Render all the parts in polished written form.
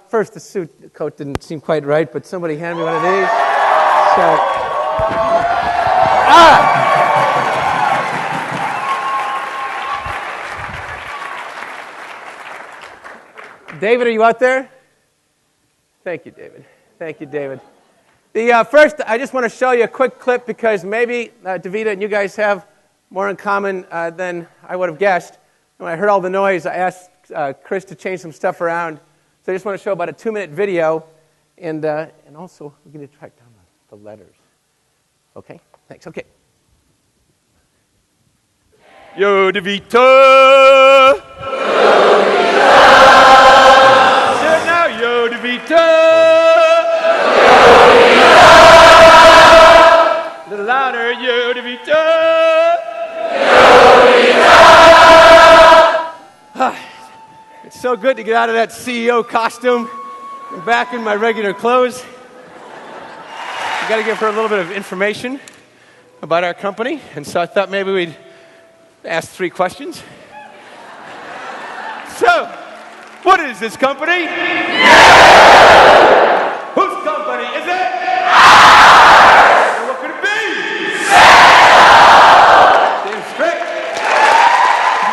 First, the coat didn't seem quite right, but somebody handed me one of these. David, are you out there? Thank you, David. Thank you, David. First, I just want to show you a quick clip because maybe Divita and you guys have more in common than I would have guessed. When I heard all the noise, I asked Chris to change some stuff around. So I just want to show about a 2-minute video, and also we're going to track down the letters. Okay? Thanks. Okay. Yo, Divita! Say it now, yo, Divita! A little louder, yo, Divita! It's so good to get out of that CEO costume and back in my regular clothes. I've got to give her a little bit of information about our company, and so I thought maybe we'd ask 3 questions. So, what is this company? Whose company is it? And what could it be? Damn straight.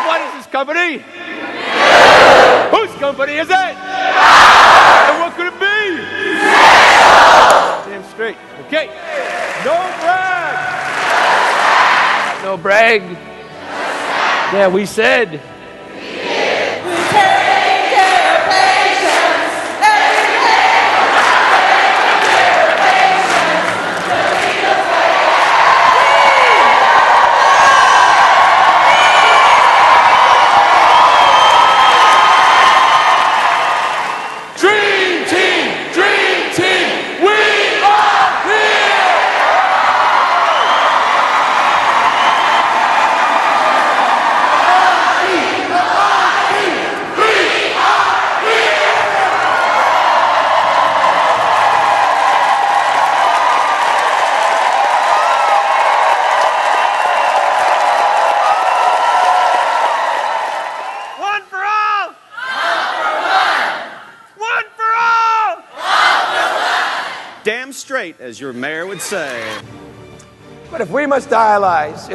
What is this company? Whose company is it? And what could it be? Damn straight. Okay. No brag. No brag. Yeah, we said. Straight, as your mayor would say. But if we must dialyze,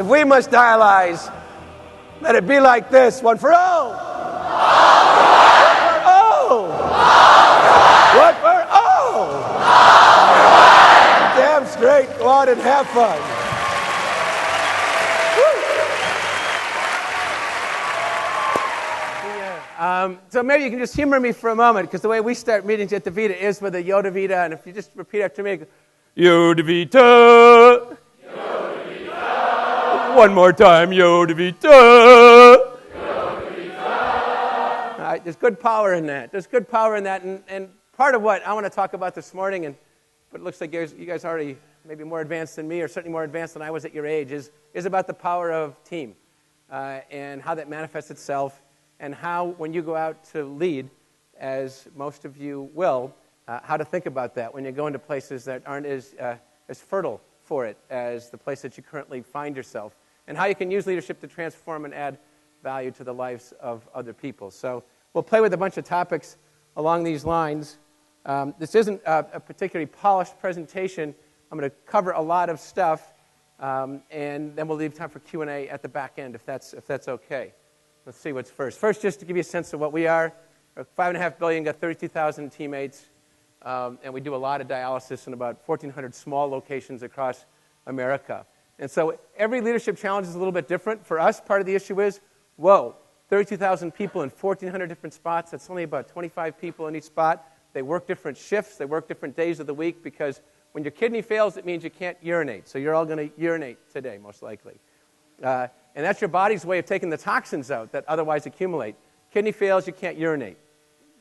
let it be like this, one for all. One for all. Damn straight, go out and have fun. So maybe you can just humor me for a moment, because the way we start meetings at Divita is with a Yo Divita, and if you just repeat after me, Yo Divita. Yo Divita. One more time, Yo Divita. Yo Divita. All right, there's good power in that. And part of what I want to talk about this morning, but it looks like you guys are already maybe more advanced than me, or certainly more advanced than I was at your age, is about the power of team and how that manifests itself. And how, when you go out to lead, as most of you will, how to think about that when you go into places that aren't as fertile for it as the place that you currently find yourself, and how you can use leadership to transform and add value to the lives of other people. So we'll play with a bunch of topics along these lines. This isn't a particularly polished presentation. I'm going to cover a lot of stuff, and then we'll leave time for Q&A at the back end, if that's okay. Let's see what's first. First, just to give you a sense of what we are, we're 5.5 billion, got 32,000 teammates, and we do a lot of dialysis in about 1,400 small locations across America. And so every leadership challenge is a little bit different. For us, part of the issue is, 32,000 people in 1,400 different spots. That's only about 25 people in each spot. They work different shifts. They work different days of the week, because when your kidney fails, it means you can't urinate. So you're all going to urinate today, most likely. And that's your body's way of taking the toxins out that otherwise accumulate. Kidney fails, you can't urinate.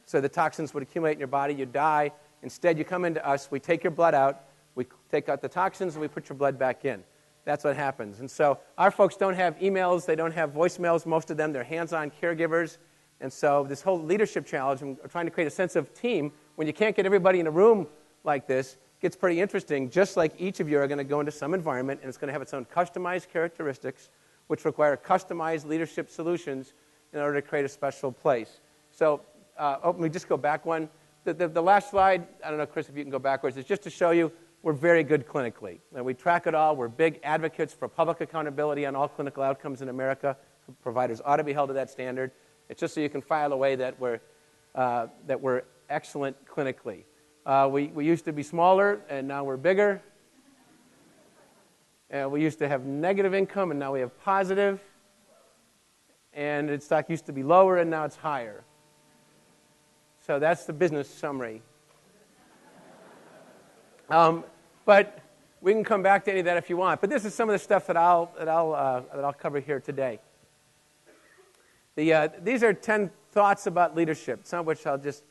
So the toxins would accumulate in your body, you die. Instead, you come into us, we take your blood out, we take out the toxins, and we put your blood back in. That's what happens. And so our folks don't have emails, they don't have voicemails, most of them. They're hands-on caregivers. And so this whole leadership challenge, and trying to create a sense of team, when you can't get everybody in a room like this, gets pretty interesting, just like each of you are going to go into some environment, and it's going to have its own customized characteristics, which require customized leadership solutions in order to create a special place. So let me just go back one. The last slide, I don't know, Chris, if you can go backwards, is just to show you we're very good clinically. And we track it all. We're big advocates for public accountability on all clinical outcomes in America. Providers ought to be held to that standard. It's just so you can file away that we're excellent clinically. We used to be smaller, and now we're bigger. We used to have negative income, and now we have positive. And its stock used to be lower, and now it's higher. So that's the business summary. But we can come back to any of that if you want. But this is some of the stuff that I'll cover here today. These are 10 thoughts about leadership, some of which I'll just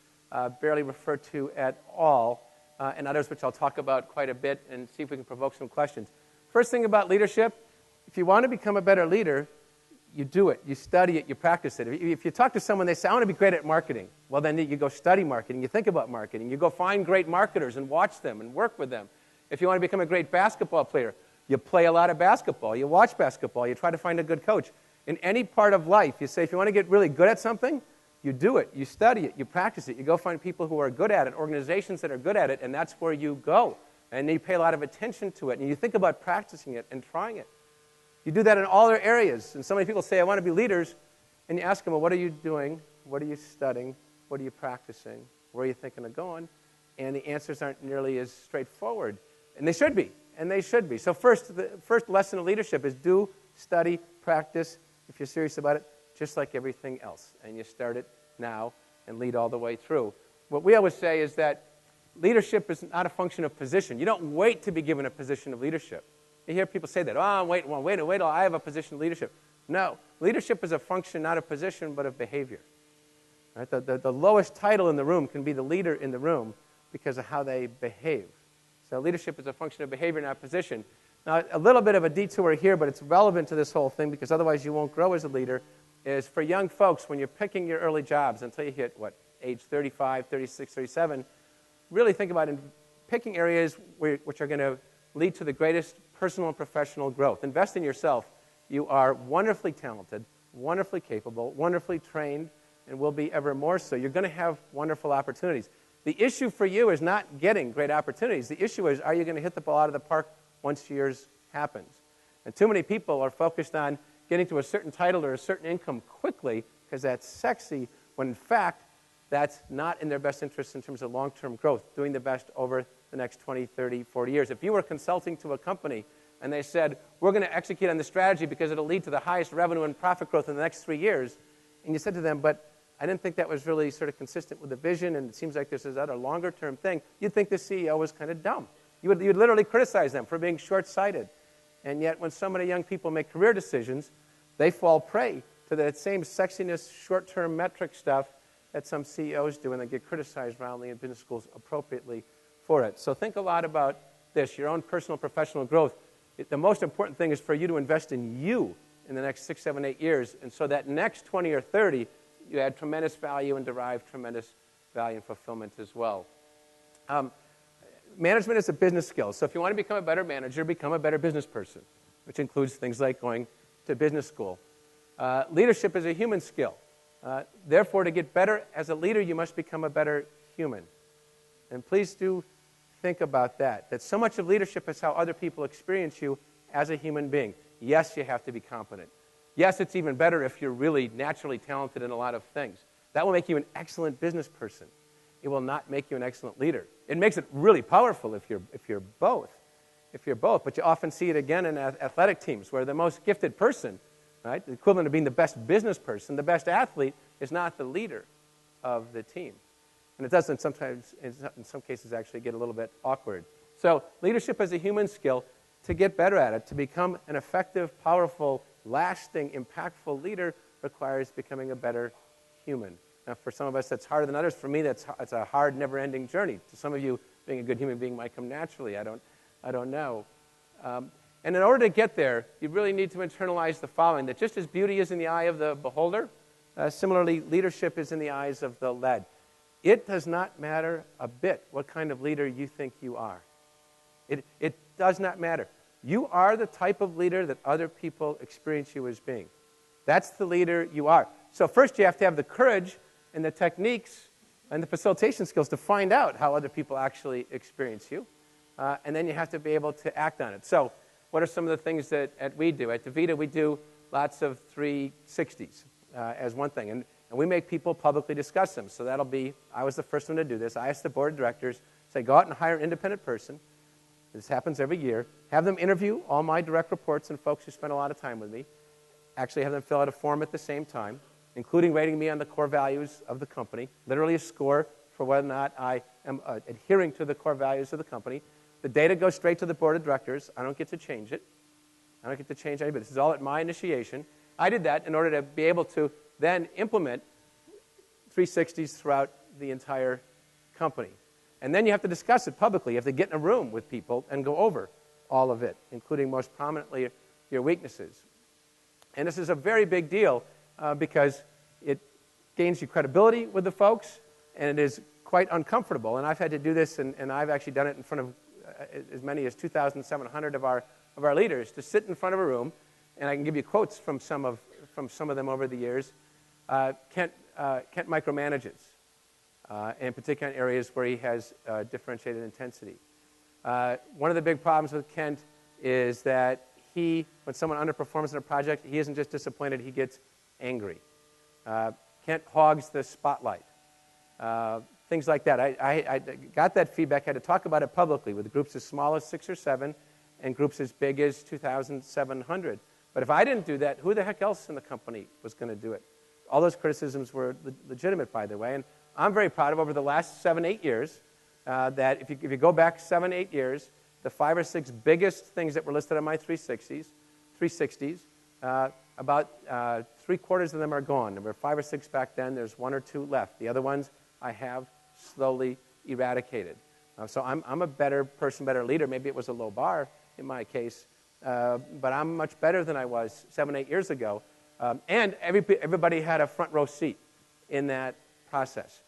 barely refer to at all, and others which I'll talk about quite a bit and see if we can provoke some questions. First thing about leadership, if you want to become a better leader, you do it. You study it. You practice it. If you talk to someone, they say, I want to be great at marketing. Well, then you go study marketing. You think about marketing. You go find great marketers and watch them and work with them. If you want to become a great basketball player, you play a lot of basketball. You watch basketball. You try to find a good coach. In any part of life, you say, if you want to get really good at something, you do it. You study it. You practice it. You go find people who are good at it, organizations that are good at it, and that's where you go. And you pay a lot of attention to it. And you think about practicing it and trying it. You do that in all their areas. And so many people say, I want to be leaders. And you ask them, well, what are you doing? What are you studying? What are you practicing? Where are you thinking of going? And the answers aren't nearly as straightforward. And they should be. And they should be. So the first lesson of leadership is do, study, practice, if you're serious about it, just like everything else. And you start it now and lead all the way through. What we always say is that leadership is not a function of position. You don't wait to be given a position of leadership. You hear people say that, wait till I have a position of leadership. No, leadership is a function not of position, but of behavior. Right? The lowest title in the room can be the leader in the room because of how they behave. So leadership is a function of behavior, not position. Now, a little bit of a detour here, but it's relevant to this whole thing because otherwise you won't grow as a leader, is for young folks, when you're picking your early jobs until you hit, age 35, 36, 37, really think about picking areas which are going to lead to the greatest personal and professional growth. Invest in yourself. You are wonderfully talented, wonderfully capable, wonderfully trained, and will be ever more so. You're going to have wonderful opportunities. The issue for you is not getting great opportunities. The issue is, are you going to hit the ball out of the park once yours happens? And too many people are focused on getting to a certain title or a certain income quickly because that's sexy, when in fact, that's not in their best interest in terms of long-term growth, doing the best over the next 20, 30, 40 years. If you were consulting to a company and they said, we're going to execute on the strategy because it'll lead to the highest revenue and profit growth in the next 3 years, and you said to them, but I didn't think that was really sort of consistent with the vision, and it seems like this is a longer-term thing, you'd think the CEO was kind of dumb. You'd literally criticize them for being short-sighted. And yet when so many young people make career decisions, they fall prey to that same sexiness, short-term metric stuff that some CEOs do, and they get criticized roundly in business schools appropriately for it. So think a lot about this, your own personal professional growth. The most important thing is for you to invest in you in the next 6, 7, 8 years, and so that next 20 or 30, you add tremendous value and derive tremendous value and fulfillment as well. Management is a business skill. So if you want to become a better manager, become a better business person, which includes things like going to business school. Leadership is a human skill. Therefore, to get better as a leader, you must become a better human. And please do think about that so much of leadership is how other people experience you as a human being. Yes, you have to be competent. Yes, it's even better if you're really naturally talented in a lot of things. That will make you an excellent business person. It will not make you an excellent leader. It makes it really powerful if you're both. But you often see it again in athletic teams where the most gifted person, right, the equivalent of being the best business person, the best athlete, is not the leader of the team. And it does in some cases actually get a little bit awkward. So leadership is a human skill. To get better at it, to become an effective, powerful, lasting, impactful leader requires becoming a better human. Now, for some of us, that's harder than others. For me, it's a hard, never-ending journey. To some of you, being a good human being might come naturally. I don't know. And in order to get there, you really need to internalize the following, that just as beauty is in the eye of the beholder, similarly, leadership is in the eyes of the led. It does not matter a bit what kind of leader you think you are. It does not matter. You are the type of leader that other people experience you as being. That's the leader you are. So first you have to have the courage and the techniques and the facilitation skills to find out how other people actually experience you. And then you have to be able to act on it. So what are some of the things that we do? At Divita, we do lots of 360s as one thing. And we make people publicly discuss them. So that'll be, I was the first one to do this. I asked the board of directors, say, go out and hire an independent person. This happens every year. Have them interview all my direct reports and folks who spend a lot of time with me. Actually have them fill out a form at the same time, including rating me on the core values of the company, literally a score for whether or not I am adhering to the core values of the company. The data goes straight to the board of directors. I don't get to change it. I don't get to change anybody. This is all at my initiation. I did that in order to be able to then implement 360s throughout the entire company. And then you have to discuss it publicly. You have to get in a room with people and go over all of it, including most prominently your weaknesses. And this is a very big deal because it gains you credibility with the folks, and it is quite uncomfortable. And Of had to do this, and I've actually done it in front of as many as 2,700 of our leaders, to sit in front of a room, and I can give you quotes from some of them over the years. Kent micromanages, in particular in areas where he has differentiated intensity. One of the big problems with Kent is that when someone underperforms in a project, he isn't just disappointed, he gets angry. Kent hogs the spotlight. Things like that. I got that feedback, had to talk about it publicly with groups as small as 6 or 7 and groups as big as 2,700. But if I didn't do that, who the heck else in the company was going to do it? All those criticisms were legitimate, by the way. And I'm very proud of over the last 7, 8 years that if you go back 7, 8 years, the 5 or 6 biggest things that were listed on my 360s, about 3/4 of them are gone. There were 5 or 6 back then. There's 1 or 2 left. The other ones I have slowly eradicated. So I'm a better person, better leader. Maybe it was a low bar in my case, but I'm much better than I was 7, 8 years ago. And everybody had a front row seat in that process.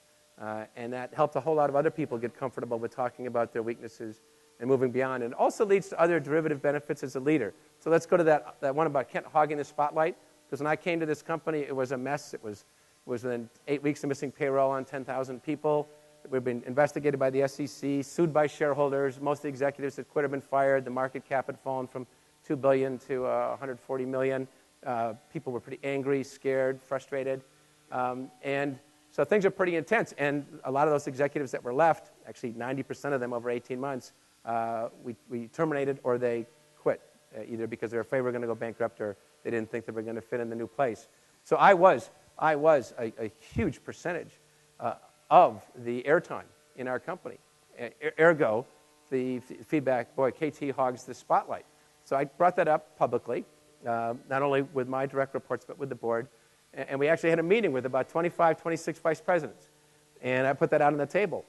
And that helped a whole lot of other people get comfortable with talking about their weaknesses and moving beyond. And it also leads to other derivative benefits as a leader. So let's go to that one about Kent hogging the spotlight. Because when I came to this company, it was a mess. It was within 8 weeks of missing payroll on 10,000 people. We've been investigated by the SEC, sued by shareholders. Most of the executives had quit or been fired. The market cap had fallen from $2 billion to $140 million. People were pretty angry, scared, frustrated. And so things are pretty intense. And a lot of those executives that were left, actually 90% of them over 18 months, we terminated or they quit, either because they were afraid we were going to go bankrupt or they didn't think they were going to fit in the new place. So I was a huge percentage of the airtime in our company. Ergo, the feedback, boy, KT hogs the spotlight. So I brought that up publicly, not only with my direct reports, but with the board. And we actually had a meeting with about 25, 26 vice presidents. And I put that out on the table.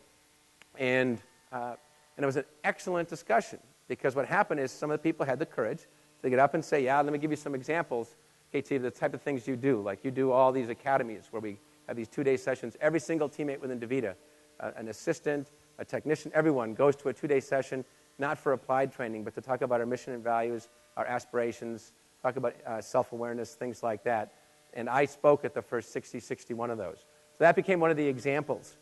And it was an excellent discussion, because what happened is some of the people had the courage to get up and say, yeah, let me give you some examples, KT, of the type of things you do. Like you do all these academies where we have these 2-day sessions. Every single teammate within Divita, an assistant, a technician, everyone goes to a 2-day session, not for applied training, but to talk about our mission and values, our aspirations, talk about self-awareness, things like that. And I spoke at the first 60, 61 of those. So that became one of the examples.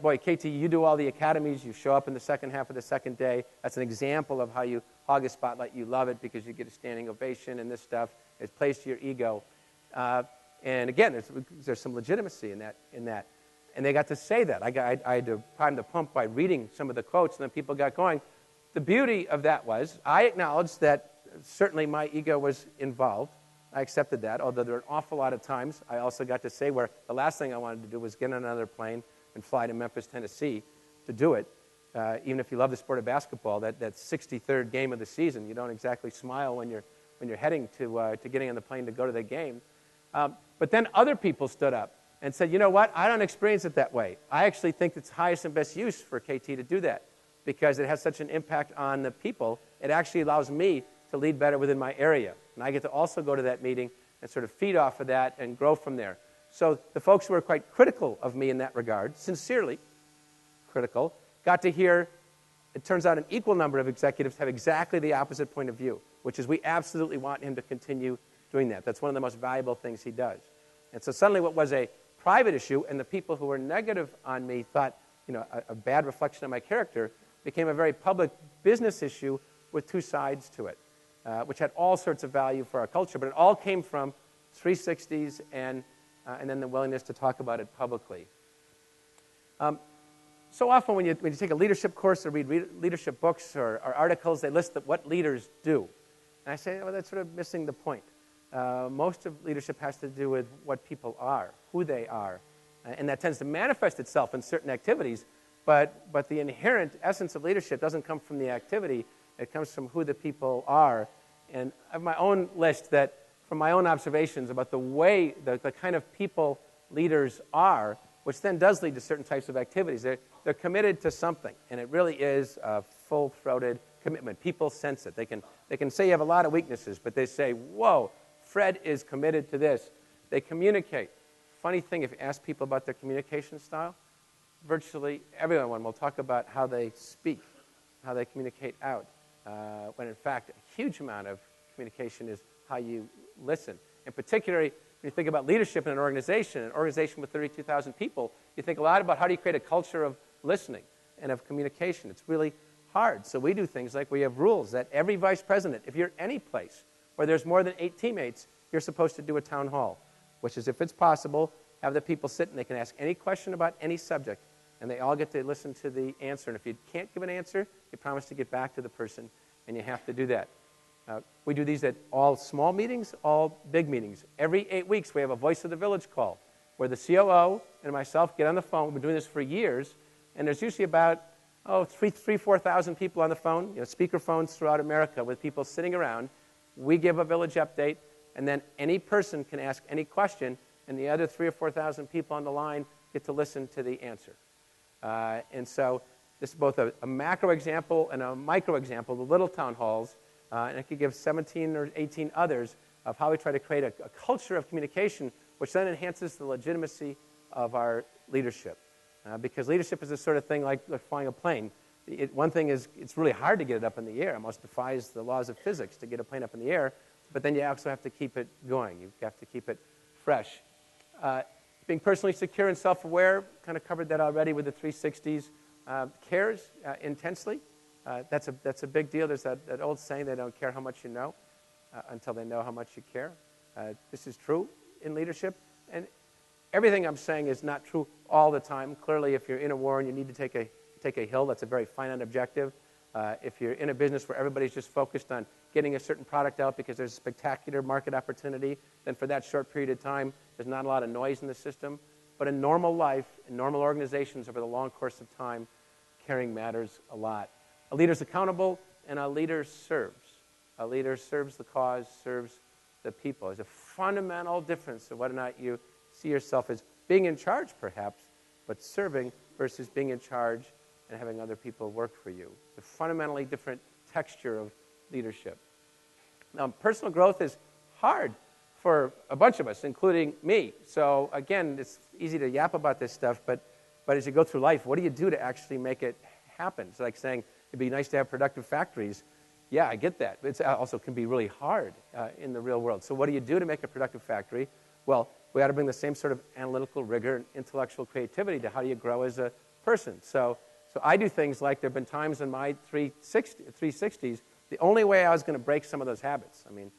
Boy, KT, you do all the academies. You show up in the second half of the second day. That's an example of how you hog a spotlight. You love it because you get a standing ovation and this stuff. It plays to your ego. And again, there's some legitimacy in that. And they got to say that. I had to prime the pump by reading some of the quotes, and then people got going. The beauty of that was I acknowledged that certainly my ego was involved. I accepted that, although there were an awful lot of times I also got to say where the last thing I wanted to do was get on another plane and fly to Memphis, Tennessee to do it. Even if you love the sport of basketball, that 63rd game of the season, you don't exactly smile when you're heading to getting on the plane to go to the game. But then other people stood up and said, you know what, I don't experience it that way. I actually think it's highest and best use for KT to do that because it has such an impact on the people. It actually allows me to lead better within my area. And I get to also go to that meeting and sort of feed off of that and grow from there. So the folks who were quite critical of me in that regard, sincerely critical, got to hear, it turns out an equal number of executives have exactly the opposite point of view, which is we absolutely want him to continue doing that. That's one of the most valuable things he does. And so suddenly what was a private issue, and the people who were negative on me thought, a bad reflection of my character, became a very public business issue with two sides to it, which had all sorts of value for our culture. But it all came from 360s and then the willingness to talk about it publicly. So often when you take a leadership course or read leadership books or articles, they list what leaders do. And I say, well, that's sort of missing the point. Most of leadership has to do with what people are, who they are. And that tends to manifest itself in certain activities, but the inherent essence of leadership doesn't come from the activity. It comes from who the people are. And I have my own list that, from my own observations about the way, the kind of people leaders are, which then does lead to certain types of activities. They're committed to something, and it really is a full-throated commitment. People sense it. They can say you have a lot of weaknesses, but they say, whoa, Fred is committed to this. They communicate. Funny thing, if you ask people about their communication style, virtually everyone will talk about how they speak, how they communicate out, when in fact a huge amount of communication is how you listen. And particularly, when you think about leadership in an organization with 32,000 people, you think a lot about how do you create a culture of listening and of communication. It's really hard. So we do things like we have rules that every vice president, if you're any place where there's more than 8 teammates, you're supposed to do a town hall, which is, if it's possible, have the people sit and they can ask any question about any subject, and they all get to listen to the answer. And if you can't give an answer, you promise to get back to the person, and you have to do that. We do these at all small meetings, all big meetings. Every 8 weeks, we have a Voice of the Village call, where the COO and myself get on the phone. We've been doing this for years, and there's usually about 4,000 people on the phone, speaker phones throughout America with people sitting around. We give a village update, and then any person can ask any question, and the other 3,000 or 4,000 people on the line get to listen to the answer. And so this is both a macro example and a micro example, the little town halls, and I could give 17 or 18 others of how we try to create a culture of communication, which then enhances the legitimacy of our leadership. Because leadership is the sort of thing like flying a plane. One thing is, it's really hard to get it up in the air. It almost defies the laws of physics to get a plane up in the air. But then you also have to keep it going. You have to keep it fresh. Being personally secure and self-aware, kind of covered that already with the 360s. Cares intensely. That's a big deal. There's that old saying, they don't care how much you know until they know how much you care. This is true in leadership. And everything I'm saying is not true all the time. Clearly, if you're in a war and you need to take a hill, that's a very finite objective. If you're in a business where everybody's just focused on getting a certain product out because there's a spectacular market opportunity, then for that short period of time, there's not a lot of noise in the system. But in normal life, in normal organizations over the long course of time, caring matters a lot. A leader's accountable, and a leader serves. A leader serves the cause, serves the people. There's a fundamental difference of whether or not you see yourself as being in charge, perhaps, but serving versus being in charge and having other people work for you. It's a fundamentally different texture of leadership. Now, personal growth is hard for a bunch of us, including me. So, again, it's easy to yap about this stuff, but as you go through life, what do you do to actually make it happen? It's like saying it'd be nice to have productive factories. Yeah, I get that. But it also can be really hard in the real world. So what do you do to make a productive factory? Well, we ought to bring the same sort of analytical rigor and intellectual creativity to how do you grow as a person. So I do things like there have been times in my 360s, the only way I was going to break some of those habits. I mean,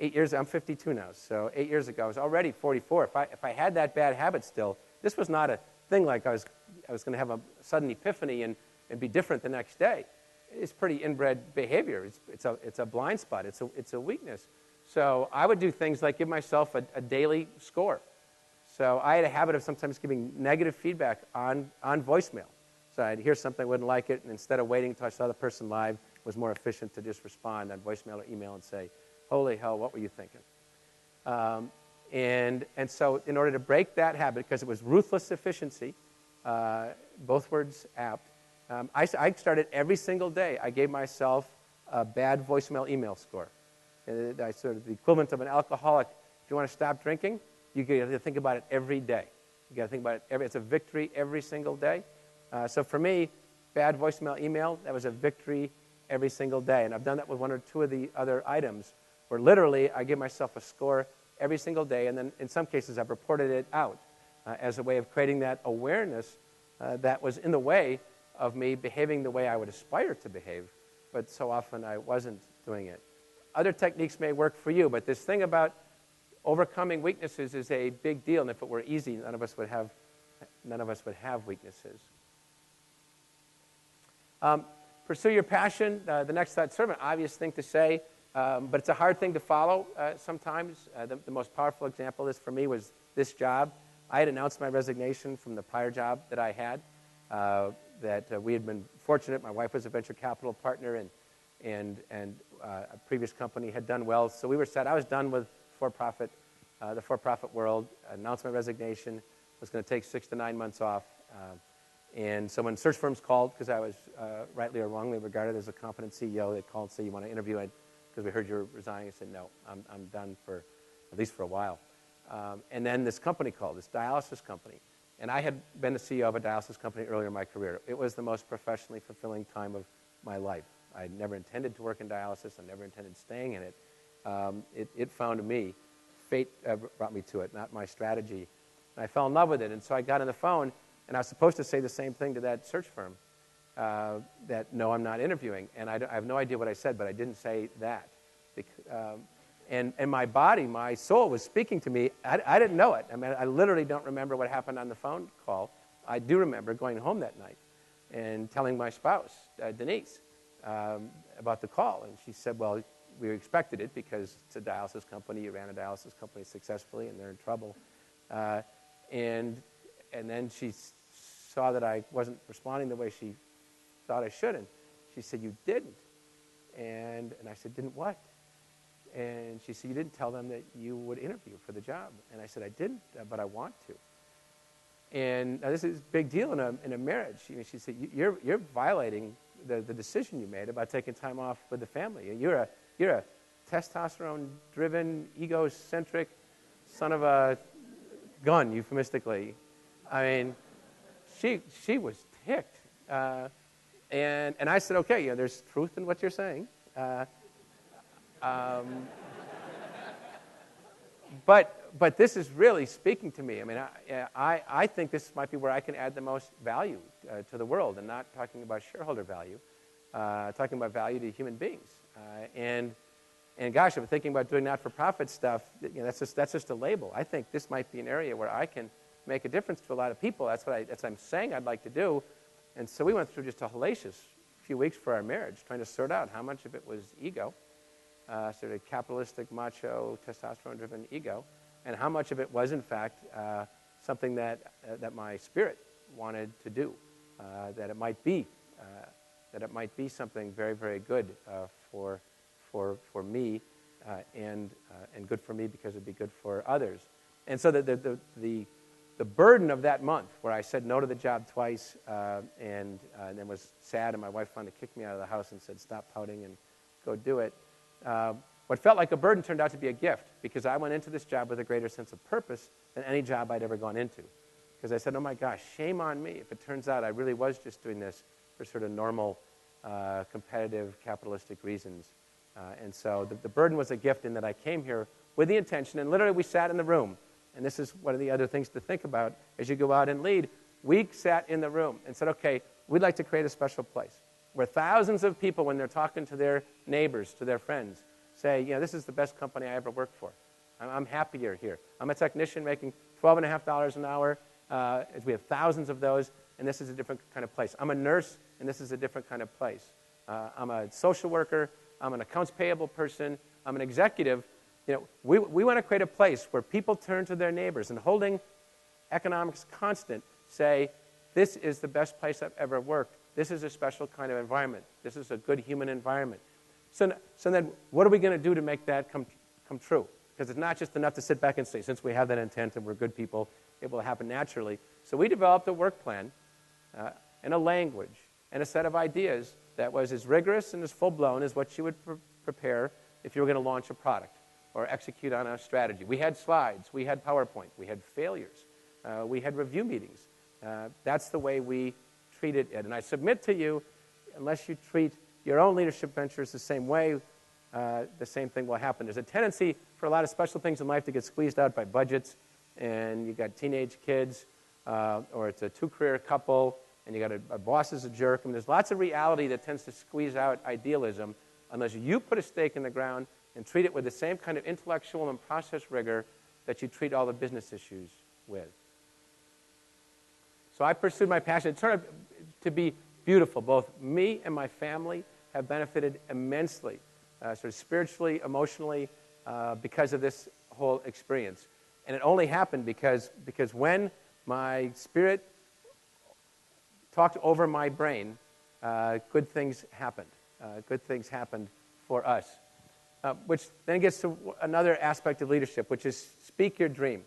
I'm 52 now, so 8 years ago I was already 44. If I had that bad habit still, this was not a thing like I was going to have a sudden epiphany and be different the next day. It's pretty inbred behavior. It's a blind spot. It's a weakness. So I would do things like give myself a daily score. So I had a habit of sometimes giving negative feedback on voicemail. So I'd hear something, wouldn't like it, and instead of waiting until I saw the person live, it was more efficient to just respond on voicemail or email and say, holy hell, what were you thinking? And so in order to break that habit, because it was ruthless efficiency, both words apt, I started every single day. I gave myself a bad voicemail email score. I sort of the equivalent of an alcoholic. If you want to stop drinking, you got to think about it every day. You got to think about it it's a victory every single day. So for me, bad voicemail email, that was a victory every single day. And I've done that with one or two of the other items, where literally I give myself a score every single day, and then in some cases I've reported it out. as a way of creating that awareness that was in the way of me behaving the way I would aspire to behave, but so often I wasn't doing it. Other techniques may work for you, but this thing about overcoming weaknesses is a big deal, and if it were easy, none of us would have weaknesses. Pursue your passion. The next thought, sort of an obvious thing to say, but it's a hard thing to follow sometimes. The most powerful example of this for me was this job. I had announced my resignation from the prior job that I had, that we had been fortunate. My wife was a venture capital partner, and a previous company had done well. So we were set. I was done with the for-profit world. Announced my resignation. Was going to take 6 to 9 months off. And so when search firms called, because I was rightly or wrongly regarded as a competent CEO, they called and said, "You want to interview?" Because we heard you're resigning. I said, "No, I'm done for at least for a while." And then this company called, this dialysis company. And I had been the CEO of a dialysis company earlier in my career. It was the most professionally fulfilling time of my life. I never intended to work in dialysis. I never intended staying in it. It found me. Fate brought me to it, not my strategy. And I fell in love with it. And so I got on the phone, and I was supposed to say the same thing to that search firm, that no, I'm not interviewing. And I have no idea what I said, but I didn't say that. And my body, my soul was speaking to me. I didn't know it. I mean, I literally don't remember what happened on the phone call. I do remember going home that night and telling my spouse, Denise, about the call. And she said, "Well, we expected it because it's a dialysis company. You ran a dialysis company successfully, and they're in trouble." And then she saw that I wasn't responding the way she thought I should. And she said, "You didn't." And I said, "Didn't what?" And she said, "You didn't tell them that you would interview for the job." And I said, "I didn't, but I want to." And now this is a big deal in a marriage. She said, "You're violating the decision you made about taking time off with the family. You're a testosterone-driven, egocentric son of a gun," euphemistically. I mean, she was ticked. And I said, "Okay, there's truth in what you're saying. But this is really speaking to me. I mean, I think this might be where I can add the most value to the world, and not talking about shareholder value, talking about value to human beings. And gosh, if I'm thinking about doing not-for-profit stuff, that's just a label. I think this might be an area where I can make a difference to a lot of people. That's what I'm saying I'd like to do. And so we went through just a hellacious few weeks for our marriage, trying to sort out how much of it was ego, sort of capitalistic, macho, testosterone-driven ego, and how much of it was, in fact, something that my spirit wanted to do, that it might be something very, very good for me, and good for me because it'd be good for others. And so the burden of that month, where I said no to the job twice, and then was sad, and my wife finally kicked me out of the house and said, "Stop pouting and go do it." What felt like a burden turned out to be a gift, because I went into this job with a greater sense of purpose than any job I'd ever gone into. Because I said, "Oh my gosh, shame on me if it turns out I really was just doing this for sort of normal, competitive, capitalistic reasons." And so the burden was a gift in that I came here with the intention, and literally we sat in the room, and this is one of the other things to think about as you go out and lead. We sat in the room and said, "Okay, we'd like to create a special place where thousands of people, when they're talking to their neighbors, to their friends, say, this is the best company I ever worked for. I'm happier here. I'm a technician making $12.50 an hour. We have thousands of those, and this is a different kind of place. I'm a nurse, and this is a different kind of place. I'm a social worker. I'm an accounts payable person. I'm an executive." We want to create a place where people turn to their neighbors and, holding economics constant, say, "This is the best place I've ever worked. This is a special kind of environment. This is a good human environment." So then what are we going to do to make that come true? Because it's not just enough to sit back and say, since we have that intent and we're good people, it will happen naturally. So we developed a work plan and a language and a set of ideas that was as rigorous and as full-blown as what you would prepare if you were going to launch a product or execute on a strategy. We had slides. We had PowerPoint. We had failures. We had review meetings. That's the way we treated it. And I submit to you, unless you treat your own leadership ventures the same way, the same thing will happen. There's a tendency for a lot of special things in life to get squeezed out by budgets and you got teenage kids, or it's a two-career couple, and you got a boss is a jerk. I mean, there's lots of reality that tends to squeeze out idealism unless you put a stake in the ground and treat it with the same kind of intellectual and process rigor that you treat all the business issues with. So I pursued my passion. It turned out to be beautiful. Both me and my family have benefited immensely, sort of spiritually, emotionally, because of this whole experience. And it only happened because when my spirit talked over my brain, good things happened. Good things happened for us. Which then gets to another aspect of leadership, which is speak your dream.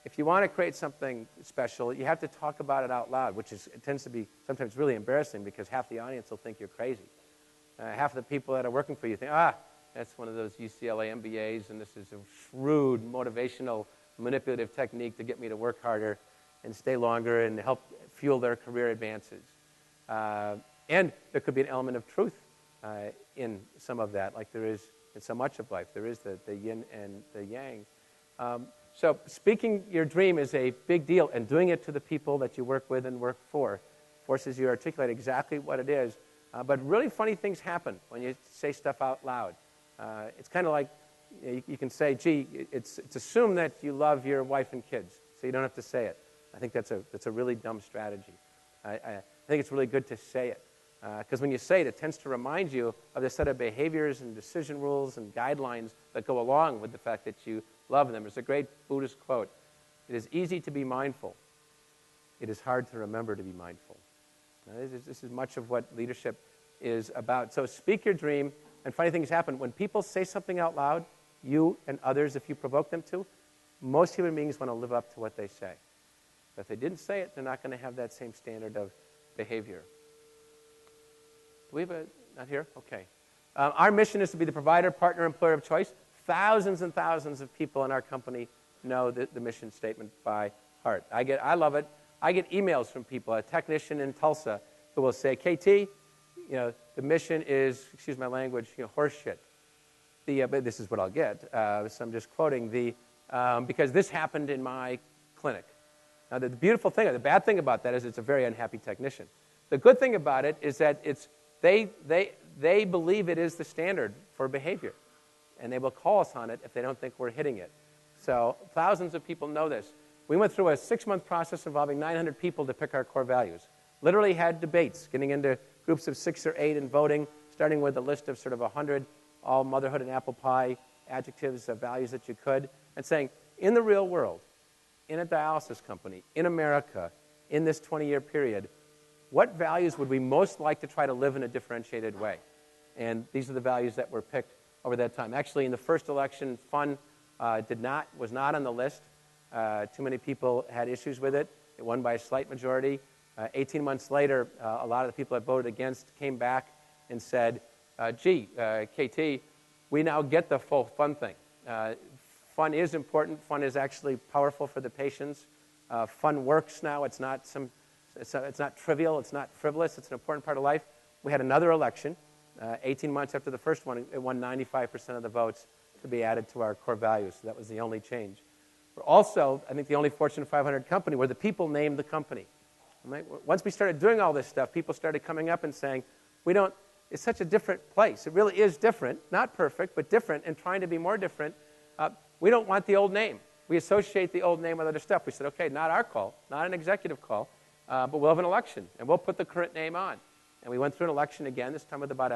If you want to create something special, you have to talk about it out loud, it tends to be sometimes really embarrassing because half the audience will think you're crazy. Half of the people that are working for you think, that's one of those UCLA MBAs, and this is a shrewd, motivational, manipulative technique to get me to work harder and stay longer and help fuel their career advances. And there could be an element of truth in some of that, like there is in so much of life. There is the yin and the yang. So speaking your dream is a big deal, and doing it to the people that you work with and work for forces you to articulate exactly what it is. But really funny things happen when you say stuff out loud. It's kind of like you can say, gee, it's assumed that you love your wife and kids, so you don't have to say it. I think that's a really dumb strategy. I think it's really good to say it. Because when you say it, it tends to remind you of the set of behaviors and decision rules and guidelines that go along with the fact that you love them. There's a great Buddhist quote. It is easy to be mindful. It is hard to remember to be mindful. This is much of what leadership is about. So speak your dream, and funny things happen. When people say something out loud, you and others, if you provoke them to, most human beings want to live up to what they say. But if they didn't say it, they're not going to have that same standard of behavior. Do we have not here? Okay. Our mission is to be the provider, partner, employer of choice. Thousands and thousands of people in our company know the mission statement by heart. I love it. I get emails from people, a technician in Tulsa, who will say, KT, the mission is, excuse my language, horse shit. But this is what I'll get. So I'm just quoting because this happened in my clinic. Now, the bad thing about that is it's a very unhappy technician. The good thing about it is that they believe it is the standard for behavior, and they will call us on it if they don't think we're hitting it. So thousands of people know this. We went through a 6-month process involving 900 people to pick our core values. Literally had debates, getting into groups of 6 or 8 and voting, starting with a list of sort of 100 all motherhood and apple pie adjectives of values that you could, and saying, in the real world, in a dialysis company, in America, in this 20-year period, what values would we most like to try to live in a differentiated way? And these are the values that were picked over that time. Actually, in the first election, fun was not on the list. Too many people had issues with it. It won by a slight majority. 18 months later, a lot of the people that voted against came back and said, KT, we now get the full fun thing. Fun is important. Fun is actually powerful for the patients. Fun works now. It's not trivial. It's not frivolous. It's an important part of life. We had another election. 18 months after the first one, it won 95% of the votes to be added to our core values. So that was the only change. We're also, I think, the only Fortune 500 company where the people named the company. Right? Once we started doing all this stuff, people started coming up and saying, it's such a different place. It really is different, not perfect, but different, and trying to be more different. We don't want the old name. We associate the old name with other stuff. We said, okay, not our call, not an executive call, but we'll have an election, and we'll put the current name on. And we went through an election again, this time with about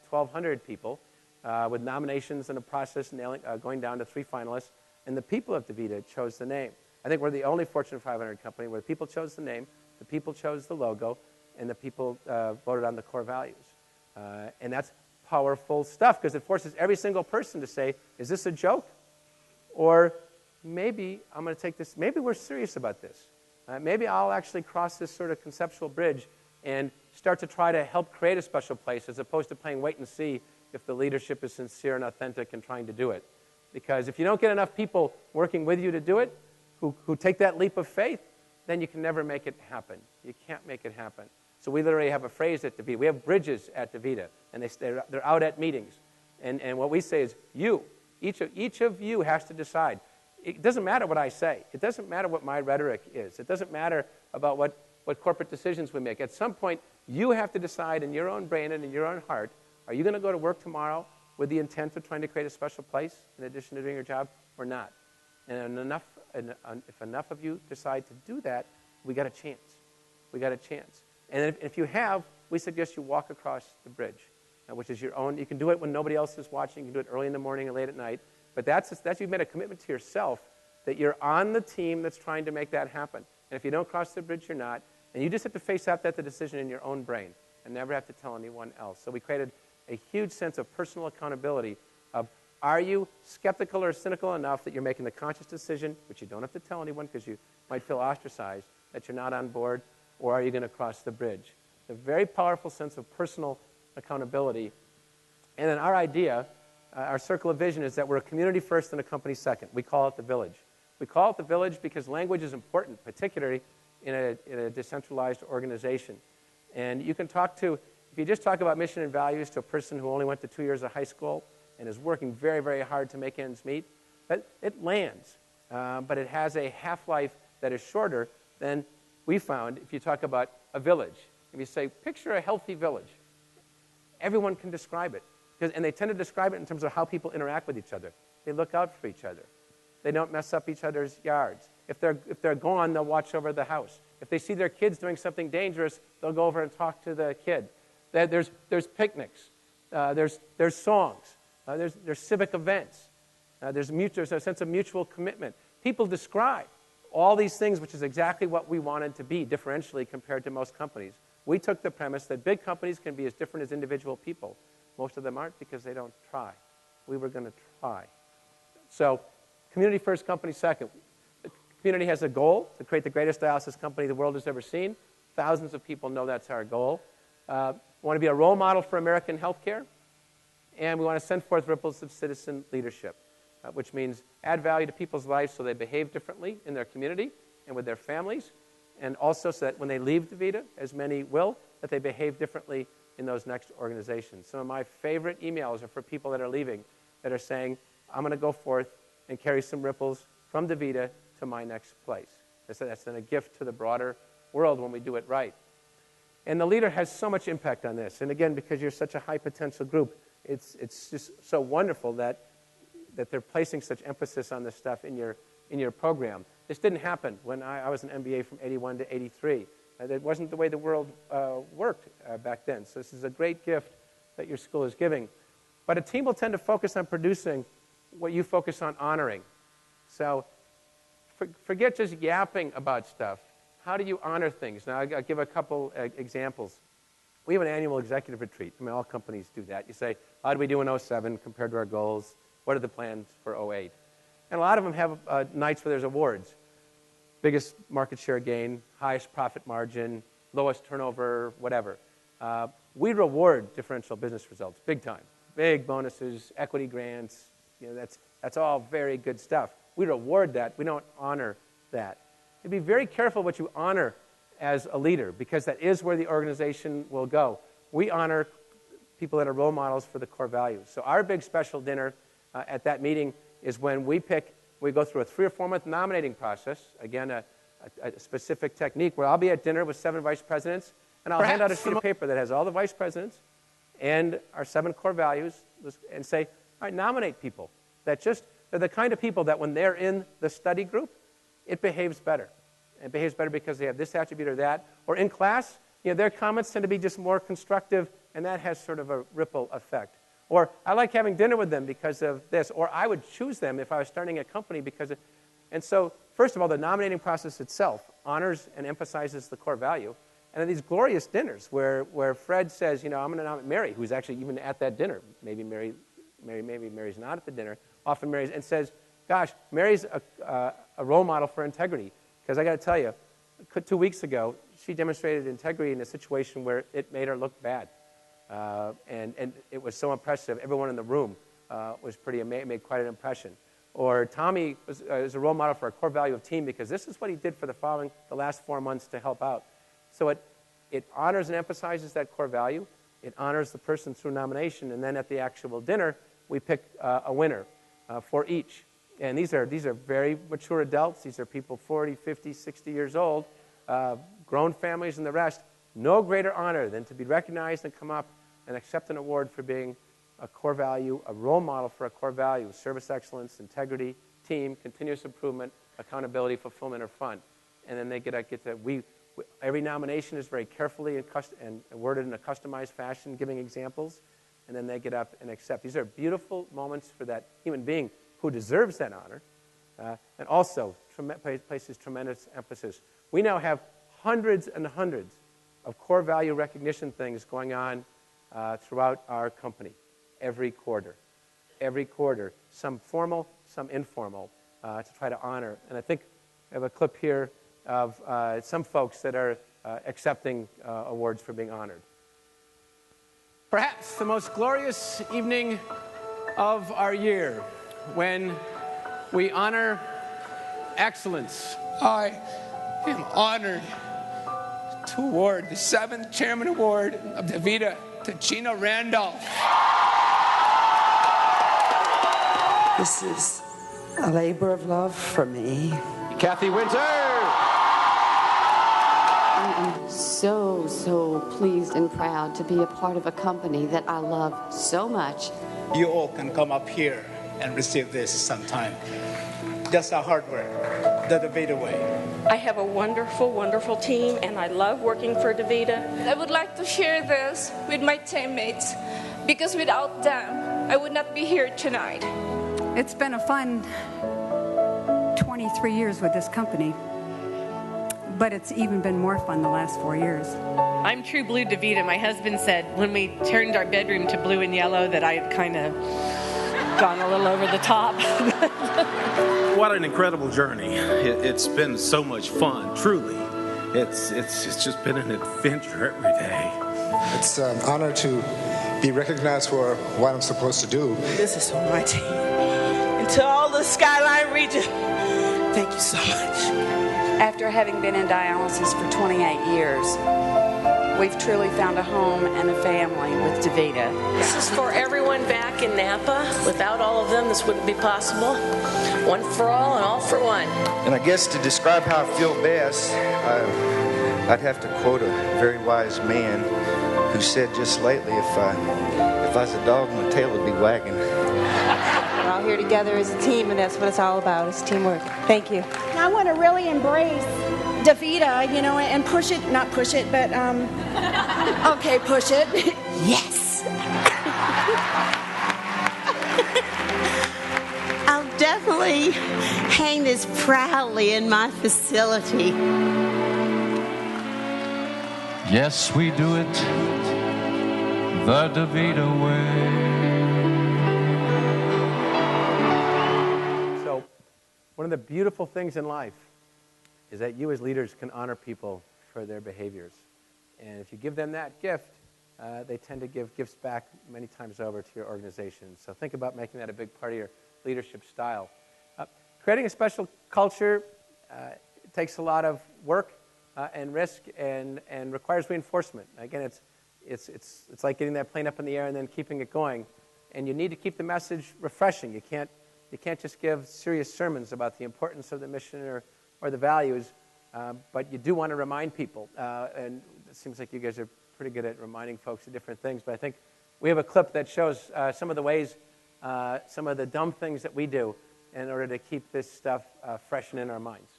1,200 people, with nominations and a process going down to 3 finalists. And the people of Divita chose the name. I think we're the only Fortune 500 company where the people chose the name, the people chose the logo, and the people voted on the core values. And that's powerful stuff because it forces every single person to say, is this a joke? Or maybe I'm going to take this, maybe we're serious about this. Maybe I'll actually cross this sort of conceptual bridge and start to try to help create a special place as opposed to playing wait and see if the leadership is sincere and authentic and trying to do it. Because if you don't get enough people working with you to do it, who take that leap of faith, then you can never make it happen. You can't make it happen. So we literally have a phrase at Divita. We have bridges at Divita, and they're out at meetings. And what we say is, each of you has to decide, it doesn't matter what I say. It doesn't matter what my rhetoric is. It doesn't matter about what corporate decisions we make. At some point, you have to decide in your own brain and in your own heart, are you going to go to work tomorrow with the intent of trying to create a special place in addition to doing your job or not? And if enough of you decide to do that, we got a chance. We got a chance. And if you have, we suggest you walk across the bridge, which is your own. You can do it when nobody else is watching. You can do it early in the morning or late at night. But that's you've made a commitment to yourself that you're on the team that's trying to make that happen. And if you don't cross the bridge, you're not. And you just have to face out that decision in your own brain and never have to tell anyone else. So we created a huge sense of personal accountability of, are you skeptical or cynical enough that you're making the conscious decision, which you don't have to tell anyone because you might feel ostracized, that you're not on board, or are you going to cross the bridge? A very powerful sense of personal accountability. And then our idea, our circle of vision, is that we're a community first and a company second. We call it the village. We call it the village because language is important, particularly in a decentralized organization. And you can talk to, if you just talk about mission and values to a person who only went to 2 years of high school and is working very, very hard to make ends meet, it lands. But it has a half-life that is shorter than we found if you talk about a village. If you say, picture a healthy village, everyone can describe it. And they tend to describe it in terms of how people interact with each other. They look out for each other. They don't mess up each other's yards. If they're gone, they'll watch over the house. If they see their kids doing something dangerous, they'll go over and talk to the kid. There's picnics. There's songs. There's civic events. There's a sense of mutual commitment. People describe all these things, which is exactly what we wanted to be differentially compared to most companies. We took the premise that big companies can be as different as individual people. Most of them aren't because they don't try. We were going to try. So, community first, company second. The community has a goal to create the greatest dialysis company the world has ever seen. Thousands of people know that's our goal. We want to be a role model for American healthcare. And we want to send forth ripples of citizen leadership, which means add value to people's lives so they behave differently in their community and with their families. And also so that when they leave Divita, as many will, that they behave differently in those next organizations. Some of my favorite emails are for people that are leaving that are saying, I'm going to go forth and carry some ripples from Divita to my next place. That's then a gift to the broader world when we do it right. And the leader has so much impact on this. And again, because you're such a high potential group, it's just so wonderful that they're placing such emphasis on this stuff in your program. This didn't happen when I was an MBA from 81 to 83. That wasn't the way the world worked back then. So this is a great gift that your school is giving. But a team will tend to focus on producing what you focus on honoring. So forget just yapping about stuff. How do you honor things? Now, I'll give a couple examples. We have an annual executive retreat. I mean, all companies do that. You say, how did we do in 07 compared to our goals? What are the plans for 08? And a lot of them have nights where there's awards. Biggest market share gain, highest profit margin, lowest turnover, whatever. We reward differential business results big time. Big bonuses, equity grants. That's all very good stuff. We reward that. We don't honor that. And be very careful what you honor as a leader, because that is where the organization will go. We honor people that are role models for the core values. So our big special dinner at that meeting is when we go through a 3 or 4 month nominating process, again, a specific technique, where I'll be at dinner with 7 vice presidents, and I'll hand out a sheet of paper that has all the vice presidents and our 7 core values, and say, all right, nominate people that they're the kind of people that when they're in the study group, it behaves better. It behaves better because they have this attribute or that. Or in class, their comments tend to be just more constructive, and that has sort of a ripple effect. Or I like having dinner with them because of this. Or I would choose them if I was starting a company because of... And so, first of all, the nominating process itself honors and emphasizes the core value. And then these glorious dinners where Fred says, I'm going to nominate Mary, who's actually even at that dinner. Maybe Mary's not at the dinner. Often Mary's, and says, gosh, Mary's a role model for integrity. Because I got to tell you, 2 weeks ago, she demonstrated integrity in a situation where it made her look bad. And it was so impressive. Everyone in the room was made quite an impression. Or Tommy was a role model for a core value of team because this is what he did for the last 4 months to help out. So it honors and emphasizes that core value. It honors the person through nomination. And then at the actual dinner, we pick a winner for each. And these are very mature adults. These are people 40, 50, 60 years old, grown families and the rest. No greater honor than to be recognized and come up and accept an award for being a core value, a role model for a core value, service excellence, integrity, team, continuous improvement, accountability, fulfillment, or fun. And then they get to every nomination is very carefully and worded in a customized fashion, giving examples, and then they get up and accept. These are beautiful moments for that human being who deserves that honor, and also places tremendous emphasis. We now have hundreds and hundreds of core value recognition things going on throughout our company every quarter. Every quarter, some formal, some informal, to try to honor. And I think I have a clip here of some folks that are accepting awards for being honored. Perhaps the most glorious evening of our year, when we honor excellence. I am honored to award the 7th Chairman Award of Divita to Gina Randolph. This is a labor of love for me. Kathy Winter. I'm so pleased and proud to be a part of a company that I love so much. You all can come up here and receive this sometime. That's our hard work, the Divita way. I have a wonderful, wonderful team, and I love working for Divita. I would like to share this with my teammates, because without them, I would not be here tonight. It's been a fun 23 years with this company, but it's even been more fun the last 4 years. I'm true blue Divita. My husband said when we turned our bedroom to blue and yellow that I had kind of gone a little over the top. What an incredible journey. It's been so much fun, truly. It's just been an adventure every day. It's an honor to be recognized for what I'm supposed to do. This is for my team. And to all the Skyline region, thank you so much. After having been in dialysis for 28 years, we've truly found a home and a family with Divita. This is for everyone back in Napa. Without all of them, this wouldn't be possible. One for all and all for one. And I guess to describe how I feel best, I'd have to quote a very wise man who said just lately, if I was a dog, my tail would be wagging. We're all here together as a team, and that's what it's all about, is teamwork. Thank you. I want to really embrace Divita, and push it, not push it, but, okay, push it. Yes. I'll definitely hang this proudly in my facility. Yes, we do it the Divita way. So, one of the beautiful things in life is that you as leaders can honor people for their behaviors. And if you give them that gift, they tend to give gifts back many times over to your organization. So think about making that a big part of your leadership style. Creating a special culture takes a lot of work and risk and requires reinforcement. Again, it's like getting that plane up in the air and then keeping it going. And you need to keep the message refreshing. You can't just give serious sermons about the importance of the mission or the values, but you do want to remind people. And it seems like you guys are pretty good at reminding folks of different things. But I think we have a clip that shows some of the ways, some of the dumb things that we do in order to keep this stuff fresh and in our minds.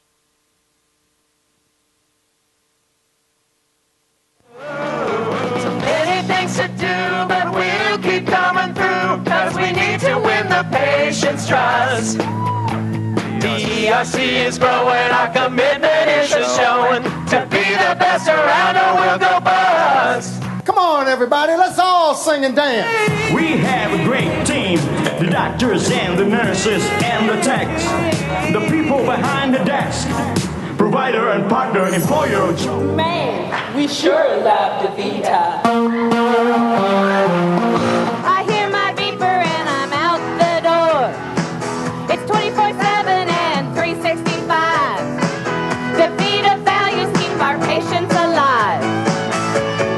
So many things to do, but we'll keep coming through, 'cause we need to win the patient's trust. DRC is growing, our commitment is showing. To be the best around or we'll go bust. Come on, everybody, let's all sing and dance. We have a great team, the doctors and the nurses and the techs, the people behind the desk, provider and partner, employer. Man, we sure love Divita. I hear my beeper and I'm out the door. It's 24/7 and 365. Divita values keep our patients alive.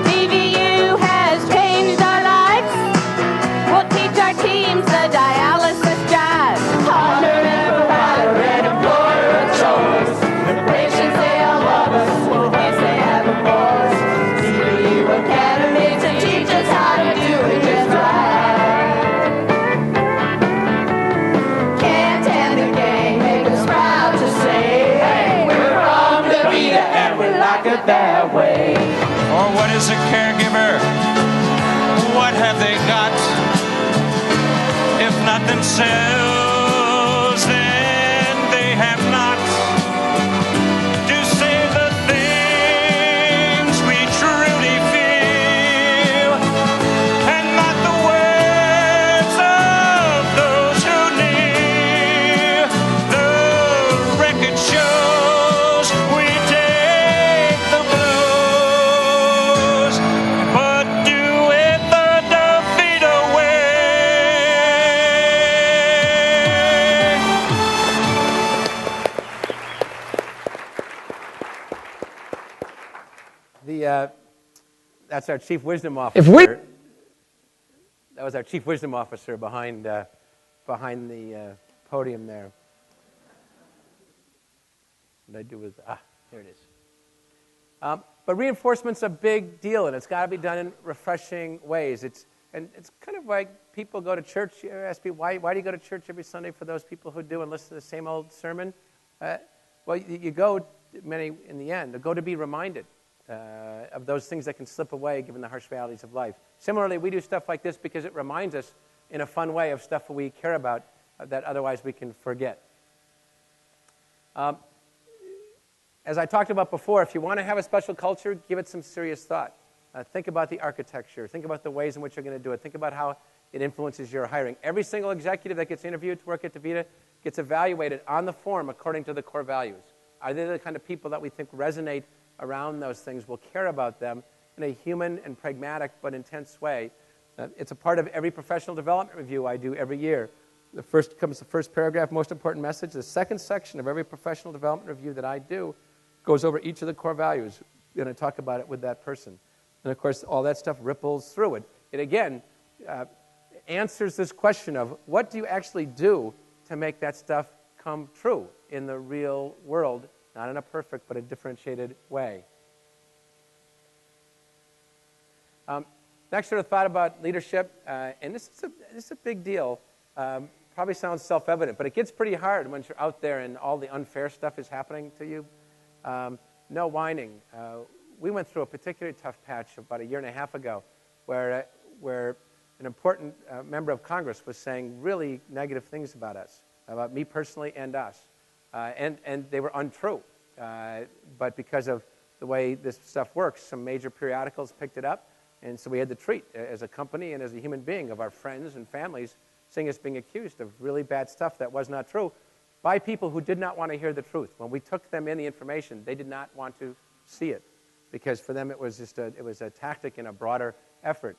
DVU has changed our lives. We'll teach our teams the dialysis drive. Honor and themselves, and they have not to say the things we truly feel, and not the words of those who near. The record shows we take the blows, but do it the Divita way. That's our chief wisdom officer. That was our chief wisdom officer behind the podium there. What did I do with? There it is. But reinforcement's a big deal, and it's got to be done in refreshing ways. It's kind of like people go to church. You ask people, why do you go to church every Sunday? For those people who do and listen to the same old sermon, well, you go, many in the end, go to be reminded of those things that can slip away given the harsh realities of life. Similarly, we do stuff like this because it reminds us in a fun way of stuff we care about that otherwise we can forget. As I talked about before, if you want to have a special culture, give it some serious thought. Think about the architecture. Think about the ways in which you're going to do it. Think about how it influences your hiring. Every single executive that gets interviewed to work at Divita gets evaluated on the form according to the core values. Are they the kind of people that we think resonate around those things, will care about them in a human and pragmatic but intense way? It's a part of every professional development review I do every year. The first comes the first paragraph, most important message. The second section of every professional development review that I do goes over each of the core values, and I talk about it with that person. And of course, all that stuff ripples through it. It again answers this question of what do you actually do to make that stuff come true in the real world, not in a perfect but a differentiated way. Next sort of thought about leadership, and this is a big deal. Probably sounds self-evident, but it gets pretty hard when you're out there and all the unfair stuff is happening to you. No whining. We went through a particularly tough patch about a year and a half ago where an important member of Congress was saying really negative things about us, about me personally and us. And they were untrue. But because of the way this stuff works, some major periodicals picked it up, and so we had to treat, as a company and as a human being, of our friends and families seeing us being accused of really bad stuff that was not true by people who did not want to hear the truth. When we took them in the information, they did not want to see it, because for them it was just a tactic in a broader effort.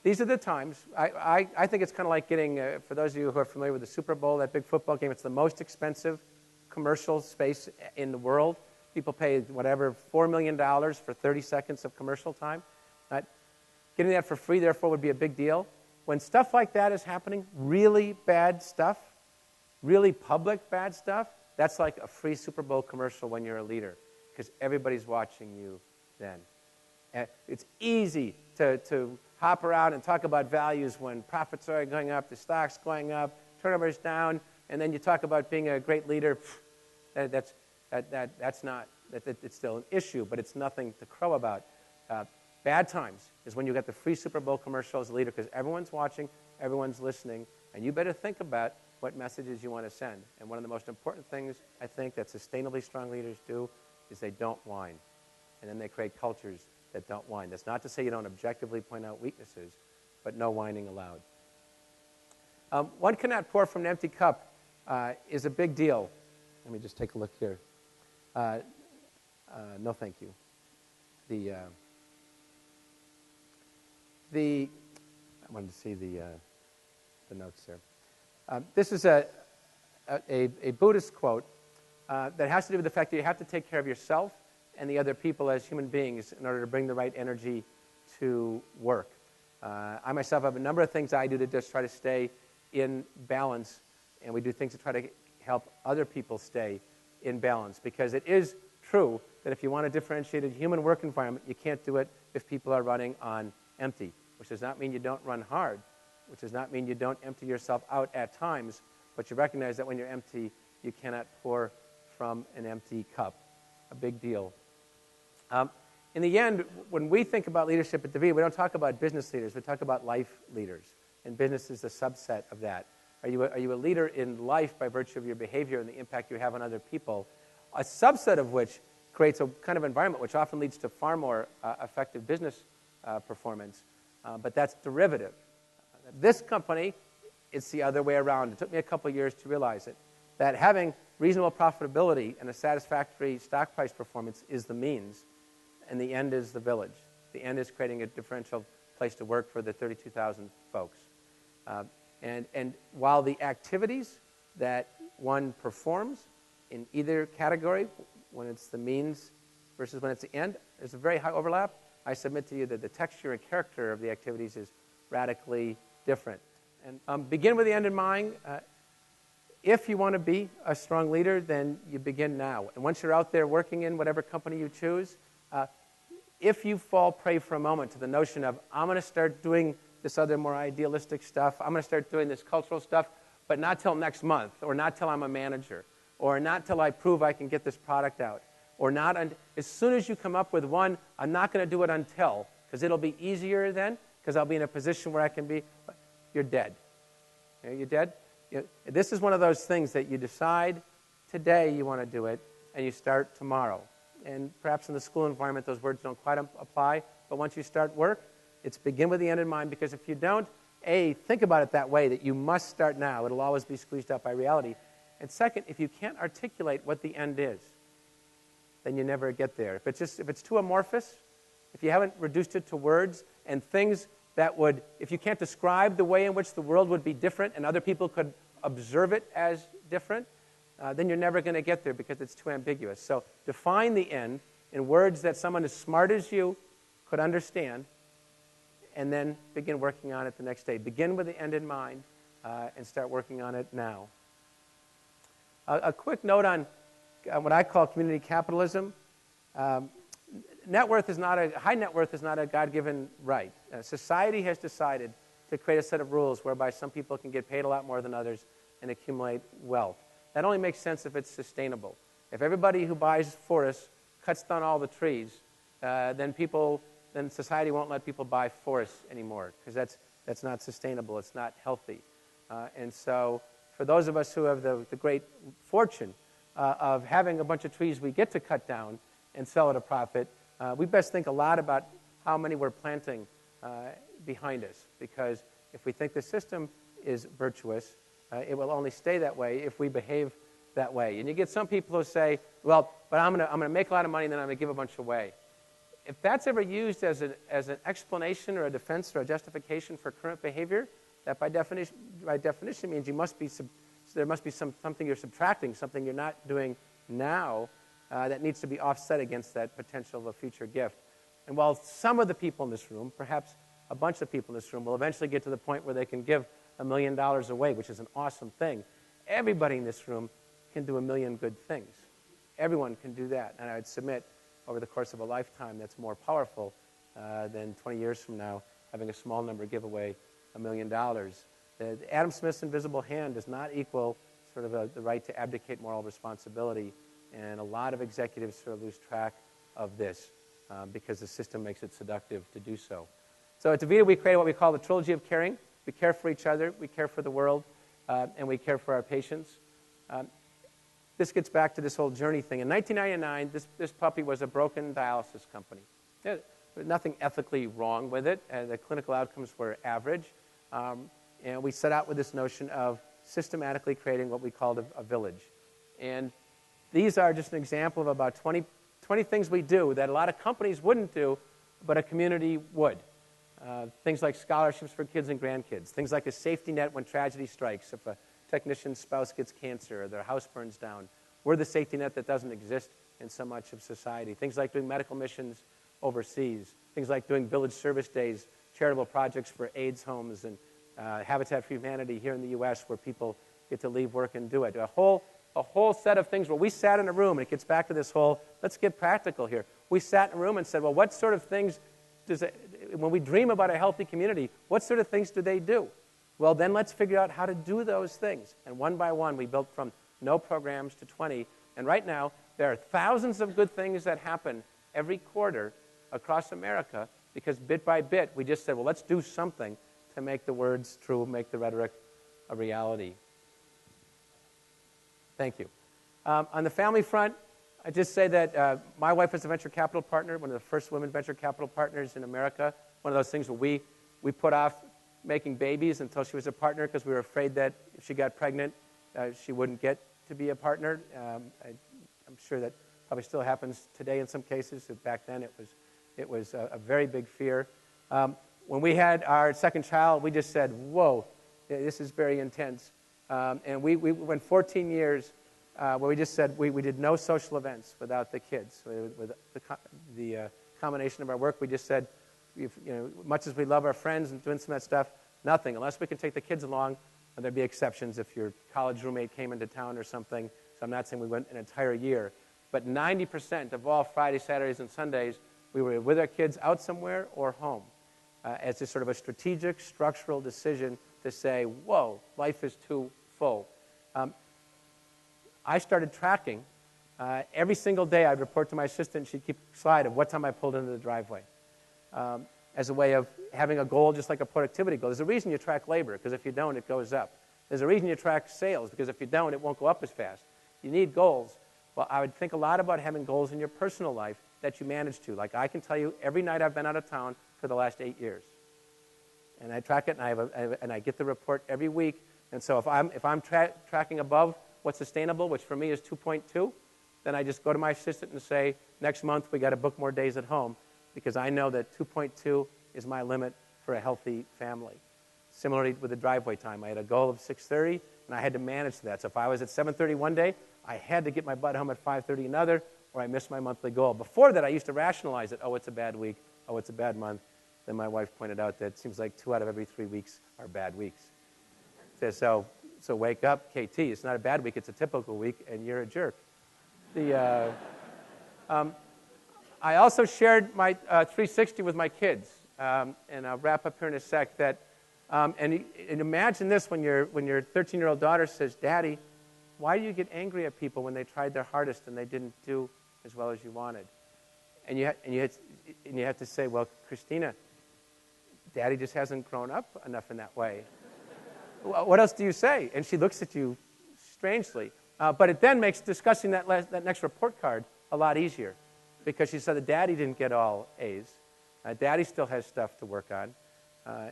These are the times. I think it's kind of like getting, for those of you who are familiar with the Super Bowl, that big football game, it's the most expensive commercial space in the world. People pay, whatever, $4 million for 30 seconds of commercial time. Getting that for free, therefore, would be a big deal. When stuff like that is happening, really bad stuff, really public bad stuff, that's like a free Super Bowl commercial when you're a leader, because everybody's watching you then. And it's easy to hop around and talk about values when profits are going up, the stock's going up, turnover's down, and then you talk about being a great leader. It's still an issue, but it's nothing to crow about. Bad times is when you get the free Super Bowl commercial as a leader, because everyone's watching, everyone's listening, and you better think about what messages you want to send. And one of the most important things I think that sustainably strong leaders do is they don't whine. And then they create cultures that don't whine. That's not to say you don't objectively point out weaknesses, but no whining allowed. One cannot pour from an empty cup is a big deal. Let me just take a look here. No, thank you. I wanted to see the notes there. This is a Buddhist quote that has to do with the fact that you have to take care of yourself and the other people as human beings in order to bring the right energy to work. I myself have a number of things I do to just try to stay in balance, and we do things to try to help other people stay in balance, because it is true that if you want a differentiated human work environment, you can't do it if people are running on empty, which does not mean you don't run hard, which does not mean you don't empty yourself out at times, but you recognize that when you're empty, you cannot pour from an empty cup. A big deal. In the end, when we think about leadership at Divita, we don't talk about business leaders, we talk about life leaders, and business is a subset of that. Are you a leader in life by virtue of your behavior and the impact you have on other people? A subset of which creates a kind of environment which often leads to far more effective business performance, but that's derivative. This company, it's the other way around. It took me a couple years to realize it, that having reasonable profitability and a satisfactory stock price performance is the means, and the end is the village. The end is creating a differential place to work for the 32,000 folks. And while the activities that one performs in either category, when it's the means versus when it's the end, there's a very high overlap. I submit to you that the texture and character of the activities is radically different. And begin with the end in mind. If you want to be a strong leader, then you begin now. And once you're out there working in whatever company you choose, if you fall prey for a moment to the notion of, I'm going to start doing this other more idealistic stuff, I'm going to start doing this cultural stuff, but not till next month, or not till I'm a manager, or not till I prove I can get this product out, or not, as soon as you come up with one, I'm not going to do it until, because it'll be easier then, because I'll be in a position where I can be, you're dead. You're dead. This is one of those things that you decide today you want to do it, and you start tomorrow. And perhaps in the school environment, those words don't quite apply, but once you start work, it's begin with the end in mind, because if you don't, A, think about it that way, that you must start now. It'll always be squeezed out by reality. And second, if you can't articulate what the end is, then you never get there. If it's too amorphous, if you haven't reduced it to words and things that would, if you can't describe the way in which the world would be different and other people could observe it as different, then you're never going to get there because it's too ambiguous. So define the end in words that someone as smart as you could understand, and then begin working on it the next day. Begin with the end in mind and start working on it now. A quick note on what I call community capitalism. High net worth is not a God-given right. Society has decided to create a set of rules whereby some people can get paid a lot more than others and accumulate wealth. That only makes sense if it's sustainable. If everybody who buys forests cuts down all the trees, then society won't let people buy forests anymore, because that's not sustainable. It's not healthy. And so for those of us who have the great fortune of having a bunch of trees we get to cut down and sell at a profit, we best think a lot about how many we're planting behind us, because if we think the system is virtuous, it will only stay that way if we behave that way. And you get some people who say, well, but I'm going to make a lot of money and then I'm going to give a bunch away. If that's ever used as an explanation or a defense or a justification for current behavior, that by definition means there must be something you're subtracting, something you're not doing now that needs to be offset against that potential of a future gift. And while some of the people in this room, perhaps a bunch of people in this room, will eventually get to the point where they can give $1 million away, which is an awesome thing, everybody in this room can do 1 million good things. Everyone can do that. And I would submit, over the course of a lifetime, that's more powerful than 20 years from now having a small number give away $1 million. Adam Smith's invisible hand does not equal sort of the right to abdicate moral responsibility, and a lot of executives sort of lose track of this because the system makes it seductive to do so. So at Divita, we create what we call the trilogy of caring. We care for each other, we care for the world, and we care for our patients. This gets back to this whole journey thing. In 1999, this puppy was a broken dialysis company. There was nothing ethically wrong with it. The clinical outcomes were average. And we set out with this notion of systematically creating what we called a village. And these are just an example of about 20 things we do that a lot of companies wouldn't do, but a community would. Things like scholarships for kids and grandkids. Things like a safety net when tragedy strikes. If a technician's spouse gets cancer or their house burns down, we're the safety net that doesn't exist in so much of society. Things like doing medical missions overseas. Things like doing village service days, charitable projects for AIDS homes and Habitat for Humanity here in the U.S. where people get to leave work and do it. A whole set of things where we sat in a room, and it gets back to this whole, let's get practical here. We sat in a room and said, well, what sort of things when we dream about a healthy community, what sort of things do they do? Well, then let's figure out how to do those things. And one by one, we built from no programs to 20. And right now, there are thousands of good things that happen every quarter across America because bit by bit, we just said, well, let's do something to make the words true, make the rhetoric a reality. Thank you. On the family front, I just say that my wife is a venture capital partner, one of the first women venture capital partners in America. One of those things where we put off making babies until she was a partner because we were afraid that if she got pregnant, she wouldn't get to be a partner. I'm sure that probably still happens today in some cases. Back then, it was a very big fear. When we had our second child, we just said, "Whoa, this is very intense." And we went 14 years where we just said we did no social events without the kids. With the combination of our work, we just said, much as we love our friends and doing some of that stuff, nothing. Unless we can take the kids along, and there'd be exceptions if your college roommate came into town or something. So I'm not saying we went an entire year. But 90% of all Fridays, Saturdays, and Sundays, we were with our kids out somewhere or home. As just sort of a strategic, structural decision to say, whoa, life is too full. I started tracking. Every single day I'd report to my assistant, she'd keep a slide of what time I pulled into the driveway. As a way of having a goal, just like a productivity goal. There's a reason you track labor, because if you don't, it goes up. There's a reason you track sales, because if you don't, it won't go up as fast. You need goals. Well, I would think a lot about having goals in your personal life that you manage to. Like I can tell you, every night I've been out of town for the last 8 years. And I track it, and I get the report every week. And so if I'm tracking above what's sustainable, which for me is 2.2, then I just go to my assistant and say, next month we got to book more days at home, because I know that 2.2 is my limit for a healthy family. Similarly with the driveway time, I had a goal of 6:30, and I had to manage that. So if I was at 7:30 one day, I had to get my butt home at 5:30 another, or I missed my monthly goal. Before that, I used to rationalize it. Oh, it's a bad week. Oh, it's a bad month. Then my wife pointed out that it seems like 2 out of every 3 weeks are bad weeks. So wake up, KT. It's not a bad week. It's a typical week, and you're a jerk. I also shared my 360 with my kids, and I'll wrap up here in a sec. And imagine this when your 13-year-old daughter says, "Daddy, why do you get angry at people when they tried their hardest and they didn't do as well as you wanted?" And you have to say, "Well, Christina, Daddy just hasn't grown up enough in that way." What else do you say? And she looks at you strangely. But it then makes discussing that next report card a lot easier, because she said that Daddy didn't get all A's. Daddy still has stuff to work on.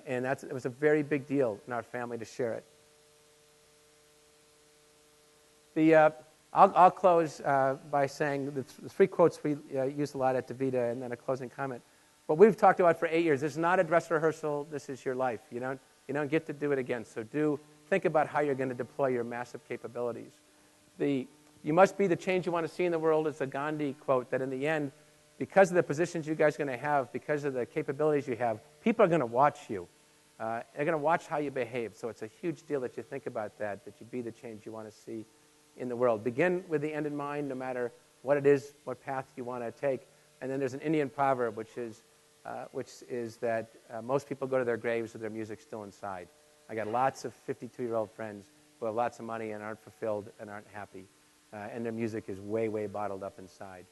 And it was a very big deal in our family to share it. I'll close by saying the 3 quotes we use a lot at Divita, and then a closing comment. What we've talked about for 8 years, this is not a dress rehearsal. This is your life. You don't get to do it again. So think about how you're going to deploy your massive capabilities. You must be the change you want to see in the world is a Gandhi quote that in the end, because of the positions you guys are going to have, because of the capabilities you have, people are going to watch you. They're going to watch how you behave. So it's a huge deal that you think about that you be the change you want to see in the world. Begin with the end in mind, no matter what it is, what path you want to take. And then there's an Indian proverb, which is that most people go to their graves with their music still inside. I got lots of 52-year-old friends who have lots of money and aren't fulfilled and aren't happy. And their music is way, way bottled up inside.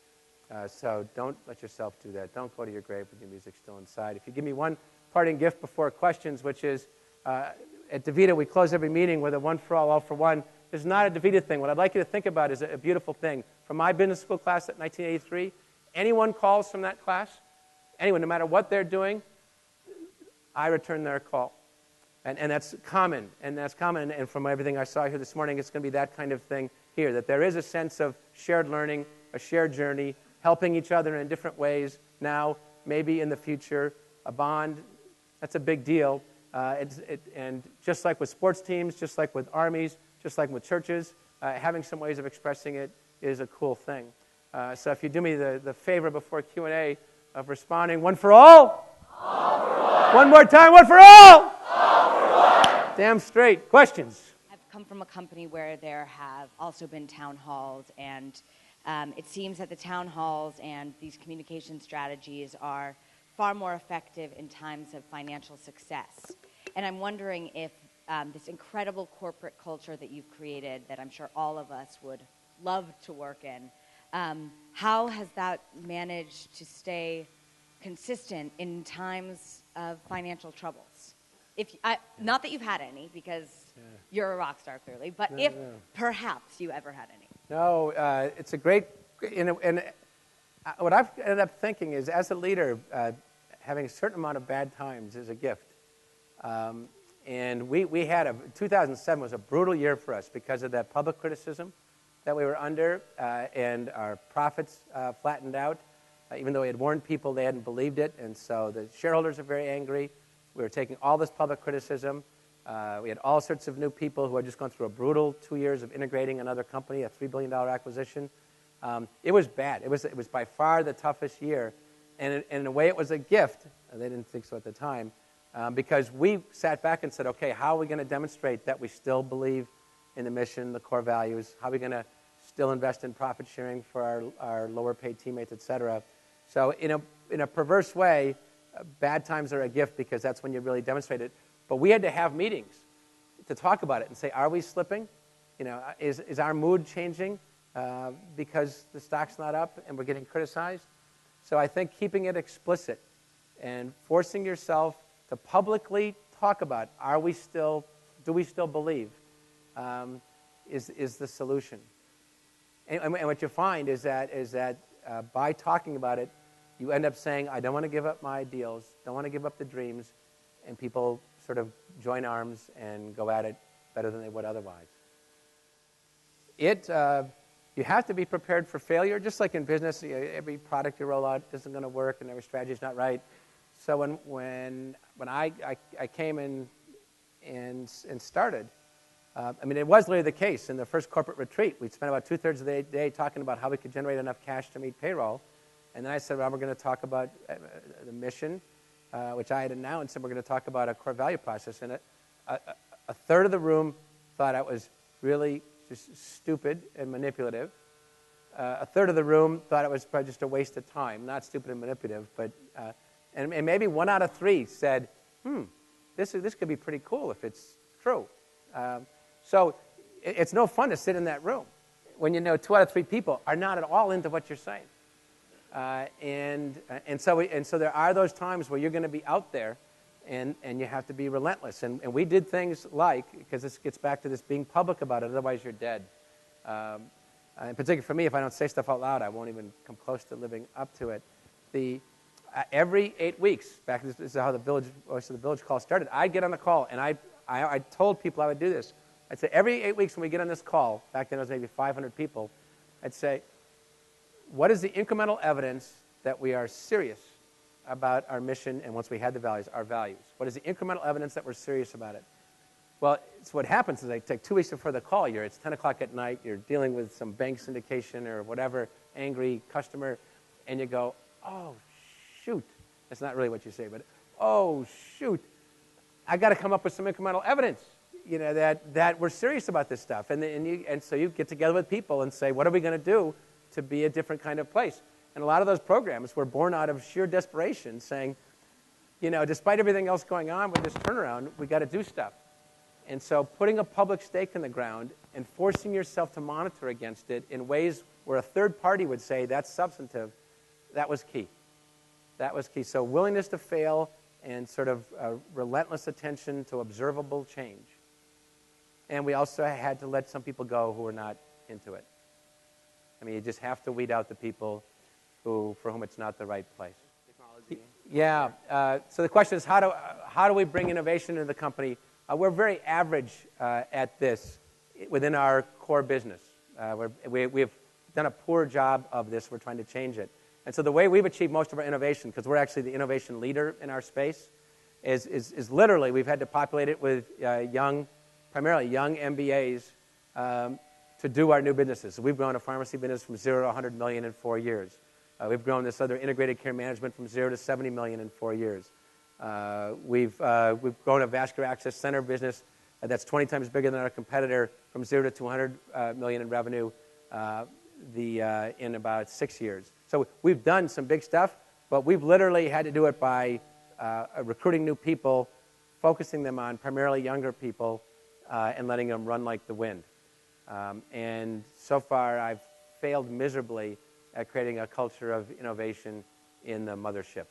So don't let yourself do that. Don't go to your grave with your music still inside. If you give me one parting gift before questions, which is at Divita, we close every meeting with a one for all for one. It's not a Divita thing. What I'd like you to think about is a beautiful thing. From my business school class at 1983, anyone calls from that class, anyone, no matter what they're doing, I return their call. And that's common. And from everything I saw here this morning, it's going to be that kind of thing here, that there is a sense of shared learning, a shared journey, helping each other in different ways now, maybe in the future, a bond. That's a big deal. And just like with sports teams, just like with armies, just like with churches, having some ways of expressing it is a cool thing. So if you do me the favor before Q&A of responding, one for all? All for one. One more time, one for all? All for one. Damn straight. Questions? I've come from a company where there have also been town halls, and it seems that the town halls and these communication strategies are far more effective in times of financial success. And I'm wondering if this incredible corporate culture that you've created, that I'm sure all of us would love to work in, how has that managed to stay consistent in times of financial troubles? not that you've had any, because you're a rock star clearly, but if perhaps you ever had any. No, it's a great, and what I've ended up thinking is, as a leader, having a certain amount of bad times is a gift. And we had 2007 was a brutal year for us because of that public criticism that we were under, and our profits flattened out. Even though we had warned people, they hadn't believed it, and so the shareholders are very angry. We were taking all this public criticism. We had all sorts of new people who had just gone through a brutal 2 years of integrating another company, a $3 billion acquisition. It was bad. It was by far the toughest year, and in a way it was a gift. They didn't think so at the time, because we sat back and said, okay, how are we going to demonstrate that we still believe in the mission, the core values? How are we going to still invest in profit sharing for our lower paid teammates, et cetera? So in a perverse way, bad times are a gift because that's when you really demonstrate it. But we had to have meetings to talk about it and say, are we slipping? Is our mood changing because the stock's not up and we're getting criticized? So I think keeping it explicit and forcing yourself to publicly talk about, do we still believe, is the solution. And what you find is that by talking about it, you end up saying, I don't want to give up my ideals, don't want to give up the dreams, and people sort of join arms and go at it better than they would otherwise. You have to be prepared for failure, just like in business. Every product you roll out isn't going to work, and every strategy is not right. So when I came in and started, it was literally the case. In the first corporate retreat, we'd spent about 2/3 of the day talking about how we could generate enough cash to meet payroll. And then I said, well, we're going to talk about the mission, which I had announced, and we're going to talk about a core value process. And a third of the room thought I was really just stupid and manipulative. A third of the room thought it was probably just a waste of time, not stupid and manipulative. But and maybe 1 out of 3 said, this could be pretty cool if it's true. So it's no fun to sit in that room when 2 out of 3 people are not at all into what you're saying. And so there are those times where you're going to be out there, and you have to be relentless. And we did things like, because this gets back to this being public about it, otherwise you're dead. In particular for me, if I don't say stuff out loud, I won't even come close to living up to it. Every 8 weeks, this is how the village call started, I'd get on the call, and I told people I would do this. I'd say every 8 weeks when we get on this call, back then it was maybe 500 people, I'd say, what is the incremental evidence that we are serious about our mission, and once we had the values, our values? What is the incremental evidence that we're serious about it? Well, it's what happens is I take 2 weeks before the call, it's 10 o'clock at night, you're dealing with some bank syndication or whatever, angry customer, and you go, oh, shoot. That's not really what you say, but, oh, shoot. I got to come up with some incremental evidence, that we're serious about this stuff. And so you get together with people and say, what are we going to do to be a different kind of place? And a lot of those programs were born out of sheer desperation, saying, despite everything else going on with this turnaround, we got to do stuff. And so putting a public stake in the ground and forcing yourself to monitor against it in ways where a third party would say that's substantive, that was key. That was key. So willingness to fail and sort of relentless attention to observable change. And we also had to let some people go who were not into it. You just have to weed out the people for whom it's not the right place. Technology. Yeah. So the question is, how do we bring innovation into the company? We're very average at this within our core business. We've done a poor job of this. We're trying to change it. And so the way we've achieved most of our innovation, because we're actually the innovation leader in our space, is literally we've had to populate it with primarily young MBAs to do our new businesses. So we've grown a pharmacy business from 0 to 100 million in 4 years. We've grown this other integrated care management from 0 to 70 million in 4 years. We've grown a vascular access center business that's 20 times bigger than our competitor from 0 to 200 million in revenue in about 6 years. So we've done some big stuff, but we've literally had to do it by recruiting new people, focusing them on primarily younger people, and letting them run like the wind. And so far, I've failed miserably at creating a culture of innovation in the mothership.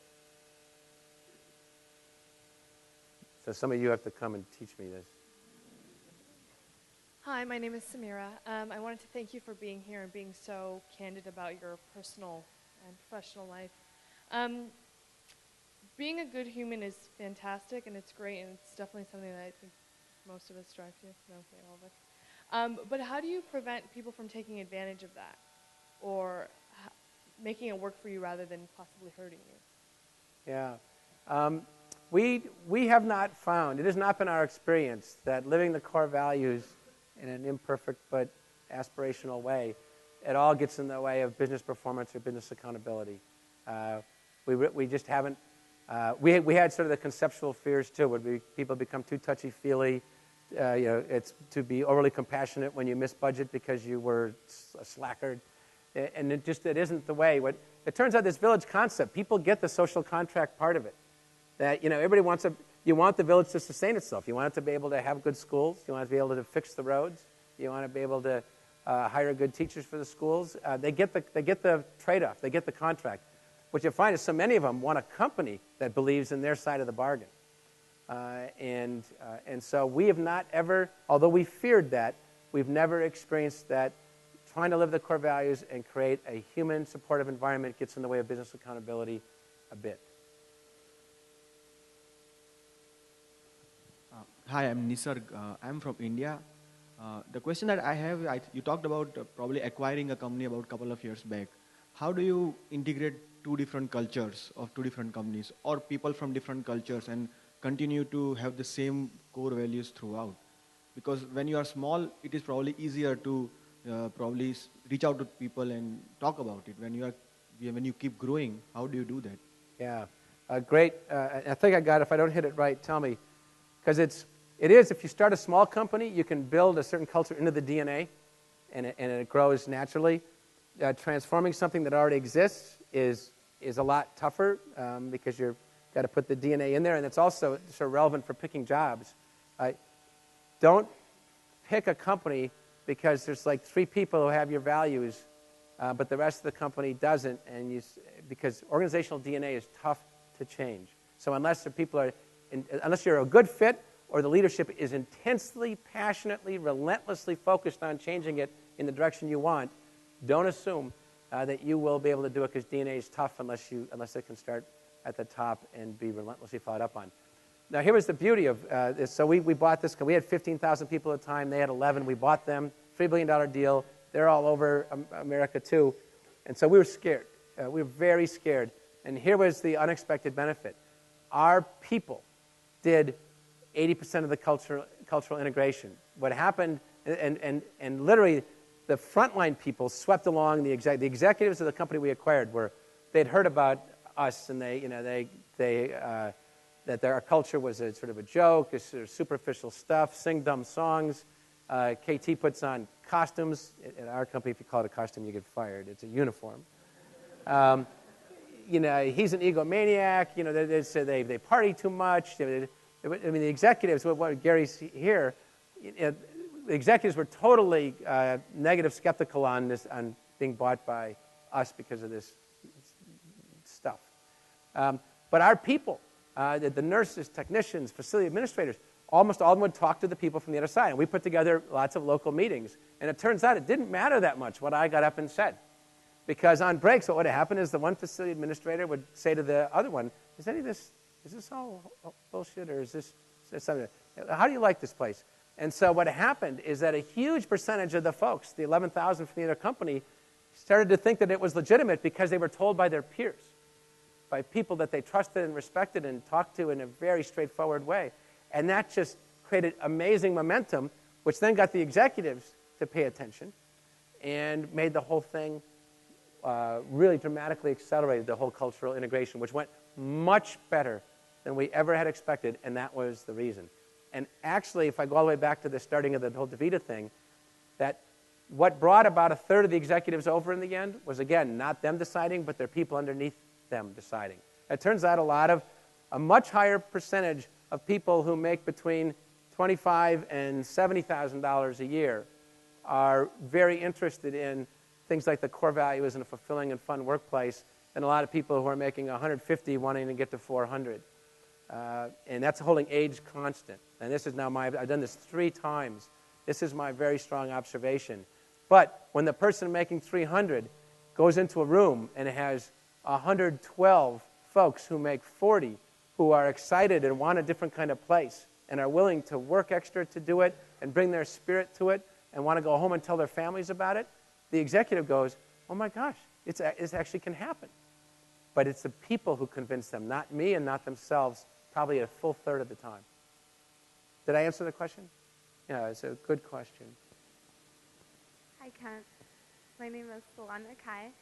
So some of you have to come and teach me this. Hi, my name is Samira. I wanted to thank you for being here and being so candid about your personal and professional life. Being a good human is fantastic, and it's great, and it's definitely something that I think most of us strive to. No, okay, all of us. But how do you prevent people from taking advantage of that, or making it work for you rather than possibly hurting you? Yeah. We have not found, it has not been our experience, that living the core values in an imperfect but aspirational way at all gets in the way of business performance or business accountability. We just haven't. We had sort of the conceptual fears too. Would people become too touchy-feely? It's to be overly compassionate when you miss budget because you were a slacker, and it isn't the way. It turns out this village concept, people get the social contract part of it. That everybody wants you want the village to sustain itself. You want it to be able to have good schools. You want it to be able to fix the roads. You want to be able to hire good teachers for the schools. They get the trade-off. They get the contract. What you find is so many of them want a company that believes in their side of the bargain. And so we have not ever, although we feared that, we've never experienced that trying to live the core values and create a human supportive environment gets in the way of business accountability a bit. Hi, I'm Nisarg. I'm from India. The question that I have, you talked about probably acquiring a company about a couple of years back. How do you integrate two different cultures of two different companies or people from different cultures and continue to have the same core values throughout? Because when you are small, it is probably easier to probably reach out to people and talk about it. When you keep growing, how do you do that? Yeah, great. I think I got it. If I don't hit it right, tell me. Because it is, if you start a small company, you can build a certain culture into the DNA, and it grows naturally. Transforming something that already exists is a lot tougher because you've got to put the DNA in there, and it's also sort of relevant for picking jobs. Don't pick a company because there's like 3 people who have your values, but the rest of the company doesn't, because organizational DNA is tough to change. So unless you're a good fit, or the leadership is intensely, passionately, relentlessly focused on changing it in the direction you want, don't assume that you will be able to do it, because DNA is tough unless it can start at the top and be relentlessly followed up on. Now, here was the beauty of this. So we bought this. We had 15,000 people at the time. They had 11. We bought them. $3 billion deal. They're all over America, too. And so we were scared. We were very scared. And here was the unexpected benefit. Our people did 80% of the cultural integration. What happened, and literally the frontline people swept along the executives of the company we acquired. They'd heard about us, and that our culture was a sort of a joke, a sort of superficial stuff, sing dumb songs. Katy puts on costumes. In our company, if you call it a costume, you get fired. It's a uniform. He's an egomaniac. They say they party too much. The executives, what Gary's here, the executives were totally negative, skeptical on being bought by us because of this stuff. But our people, the nurses, technicians, facility administrators, almost all of them would talk to the people from the other side. And we put together lots of local meetings. And it turns out it didn't matter that much what I got up and said. Because on breaks, what would happen is the one facility administrator would say to the other one, is this all bullshit, or is this something? How do you like this place? And so what happened is that a huge percentage of the folks, the 11,000 from the other company, started to think that it was legitimate because they were told by their peers, by people that they trusted and respected and talked to in a very straightforward way. And that just created amazing momentum, which then got the executives to pay attention and made the whole thing really dramatically accelerated the whole cultural integration, which went much better than we ever had expected, and that was the reason. And actually, if I go all the way back to the starting of the whole Divita thing, that what brought about a third of the executives over in the end was, again, not them deciding, but their people underneath them deciding. It turns out a much higher percentage of people who make between $25,000 and $70,000 a year are very interested in things like the core values and a fulfilling and fun workplace than a lot of people who are making $150 wanting to get to $400. And that's holding age constant. And this is now I've done this 3 times. This is my very strong observation. But when the person making 300 goes into a room and it has 112 folks who make 40, who are excited and want a different kind of place and are willing to work extra to do it and bring their spirit to it and want to go home and tell their families about it, the executive goes, oh my gosh, it actually can happen. But it's the people who convince them, not me and not themselves, probably a full third of the time. Did I answer the question? Yeah, it's a good question. Hi, Kent. My name is Solana Kai.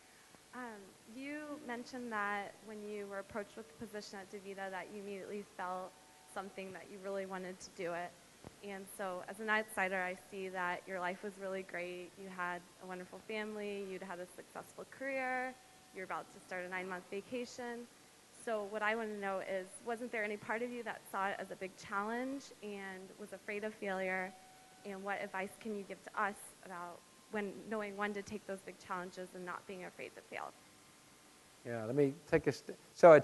You mentioned that when you were approached with the position at Divita that you immediately felt something that you really wanted to do it. And so as an outsider, I see that your life was really great. You had a wonderful family. You'd had a successful career. You're about to start a 9-month vacation. So what I want to know is, wasn't there any part of you that saw it as a big challenge and was afraid of failure? And what advice can you give to us about knowing when to take those big challenges and not being afraid to fail? Yeah, let me take so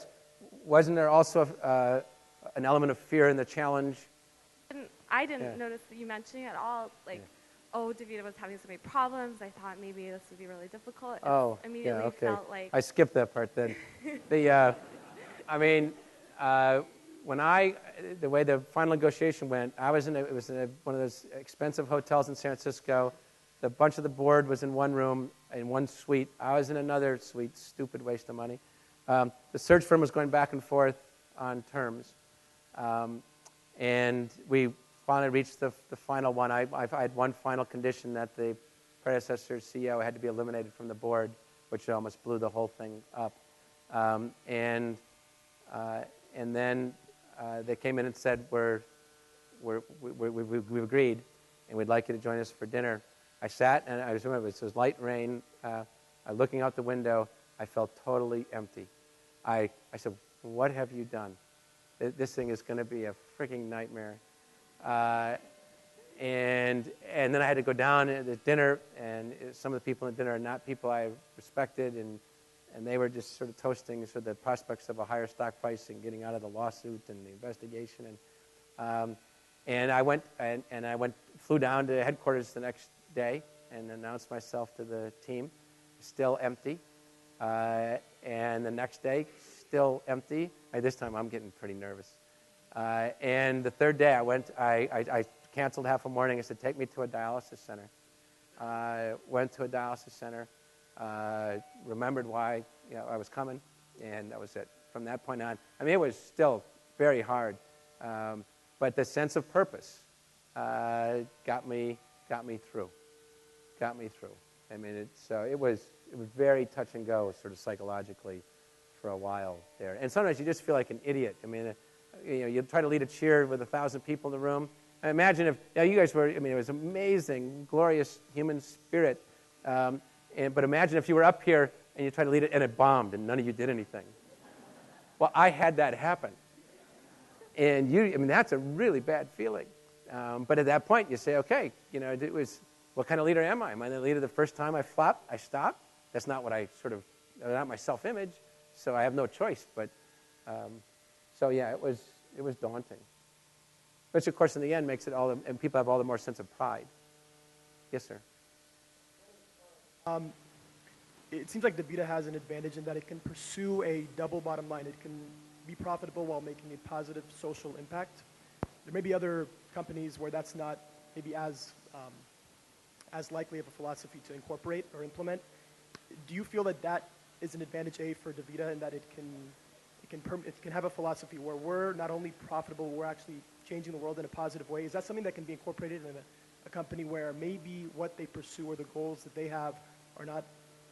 wasn't there also an element of fear in the challenge? I didn't notice you mentioning it at all. Oh, Divita was having so many problems. I thought maybe this would be really difficult. Immediately felt like I skipped that part then. The way the final negotiation went, it was in one of those expensive hotels in San Francisco. The bunch of the board was in one room, in one suite. I was in another suite, stupid waste of money. The search firm was going back and forth on terms. And we finally reached the final one. I had one final condition that the predecessor CEO had to be eliminated from the board, which almost blew the whole thing up. And then they came in and said, we've agreed, and we'd like you to join us for dinner. I sat, and I remember it was light rain. Looking out the window, I felt totally empty. I said, what have you done? This thing is going to be a freaking nightmare. And then I had to go down at dinner, and some of the people at dinner are not people I respected, and they were just sort of toasting sort of the prospects of a higher stock price and getting out of the lawsuit and the investigation. And I flew down to headquarters the next day and announced myself to the team. Still empty. And the next day, still empty. This time I'm getting pretty nervous. And the third day I canceled half a morning. I said, take me to a dialysis center. Went to a dialysis center, remembered why I was coming, and that was it. From that point on, it was still very hard, but the sense of purpose got me through. It was very touch and go, sort of psychologically, for a while there. And sometimes you just feel like an idiot. You try to lead a cheer with 1,000 people in the room. Imagine if you guys were. It was amazing, glorious human spirit. But imagine if you were up here and you tried to lead it and it bombed and none of you did anything. Well, I had that happen, and that's a really bad feeling. But at that point, you say, okay, it was. What kind of leader am I? Am I the leader the first time I flop, I stop? That's not what not my self-image, so I have no choice. But, it was daunting. Which, of course, in the end makes it and people have all the more sense of pride. Yes, sir? It seems like Divita has an advantage in that it can pursue a double bottom line. It can be profitable while making a positive social impact. There may be other companies where that's not maybe as likely of a philosophy to incorporate or implement. Do you feel that is an advantage for Divita, in that it can have a philosophy where we're not only profitable, we're actually changing the world in a positive way? Is that something that can be incorporated in a company where maybe what they pursue or the goals that they have are not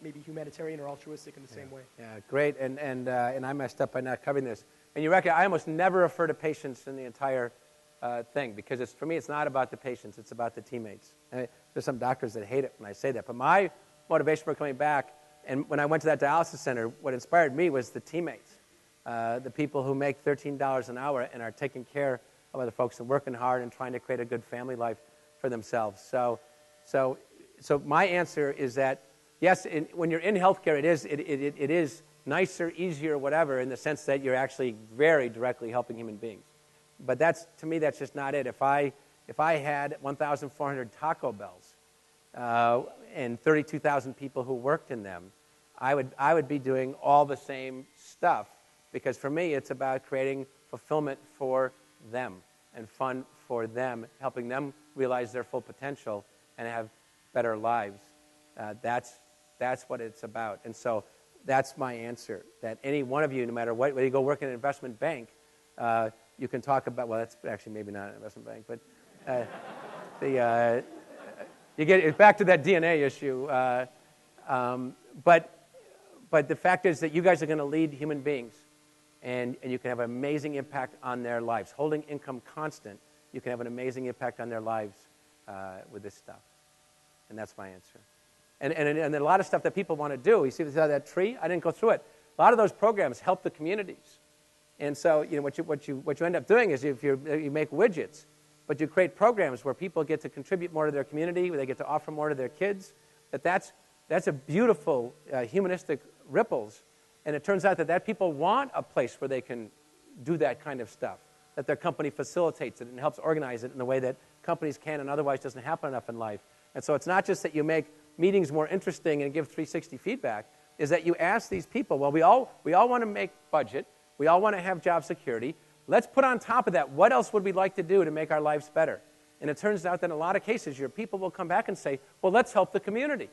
maybe humanitarian or altruistic in the same way? Yeah, great. And I messed up by not covering this. And you reckon I almost never refer to patients in the entire thing, because for me it's not about the patients, it's about the teammates. There's some doctors that hate it when I say that, but my motivation for coming back, and when I went to that dialysis center, what inspired me was the teammates, the people who make $13 an hour and are taking care of other folks and working hard and trying to create a good family life for themselves. So my answer is that yes, when you're in healthcare, it is nicer, easier, whatever, in the sense that you're actually very directly helping human beings. But to me, that's just not it. If I had 1,400 Taco Bells and 32,000 people who worked in them, I would be doing all the same stuff, because for me, it's about creating fulfillment for them and fun for them, helping them realize their full potential and have better lives. That's what it's about. And so that's my answer, that any one of you, no matter what, whether you go work in an investment bank, you can talk about, well, that's actually maybe not an investment bank, but you get it back to that DNA issue. But the fact is that you guys are going to lead human beings, and you can have an amazing impact on their lives. Holding income constant, you can have an amazing impact on their lives with this stuff. And that's my answer. And a lot of stuff that people want to do. You see that tree? I didn't go through it. A lot of those programs help the communities. And so, what you end up doing is you make widgets, but you create programs where people get to contribute more to their community, where they get to offer more to their kids. That's a beautiful humanistic ripples. And it turns out that people want a place where they can do that kind of stuff, that their company facilitates it and helps organize it in a way that companies can and otherwise doesn't happen enough in life. And so it's not just that you make meetings more interesting and give 360 feedback, is that you ask these people, well, we all want to make budget. We all want to have job security. Let's put on top of that, what else would we like to do to make our lives better? And it turns out that in a lot of cases, your people will come back and say, well, let's help the community.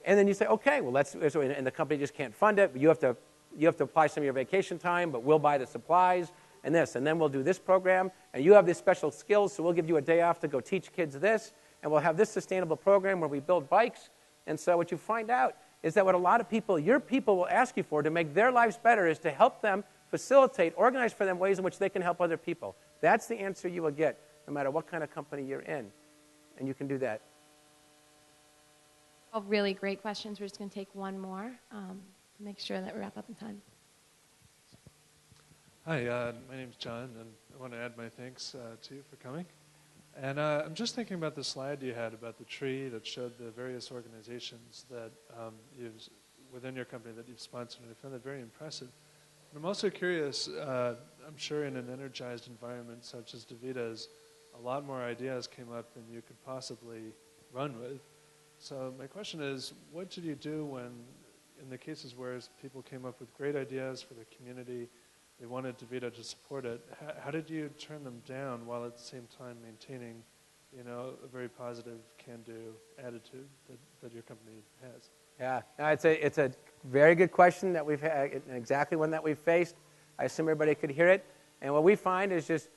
And then you say, okay, well, and the company just can't fund it. You have to apply some of your vacation time, but we'll buy the supplies and this. And then we'll do this program. And you have these special skills, so we'll give you a day off to go teach kids this. And we'll have this sustainable program where we build bikes. And so what you find out is that what a lot of people, your people, will ask you for to make their lives better is to help them facilitate, organize for them ways in which they can help other people. That's the answer you will get no matter what kind of company you're in. And you can do that. All really great questions. We're just going to take one more to make sure that we wrap up in time. Hi, my name's John, and I want to add my thanks to you for coming. And I'm just thinking about the slide you had about the tree that showed the various organizations that you've, within your company that you've sponsored, and I found that very impressive. And I'm also curious, I'm sure in an energized environment such as Divita's, a lot more ideas came up than you could possibly run with. So my question is, what did you do when, in the cases where people came up with great ideas for the community, they wanted Divita to support it, how did you turn them down while at the same time maintaining, a very positive can-do attitude that your company has? Yeah, no, it's a very good question that we've had, exactly one that we've faced. I assume everybody could hear it. And what we find is just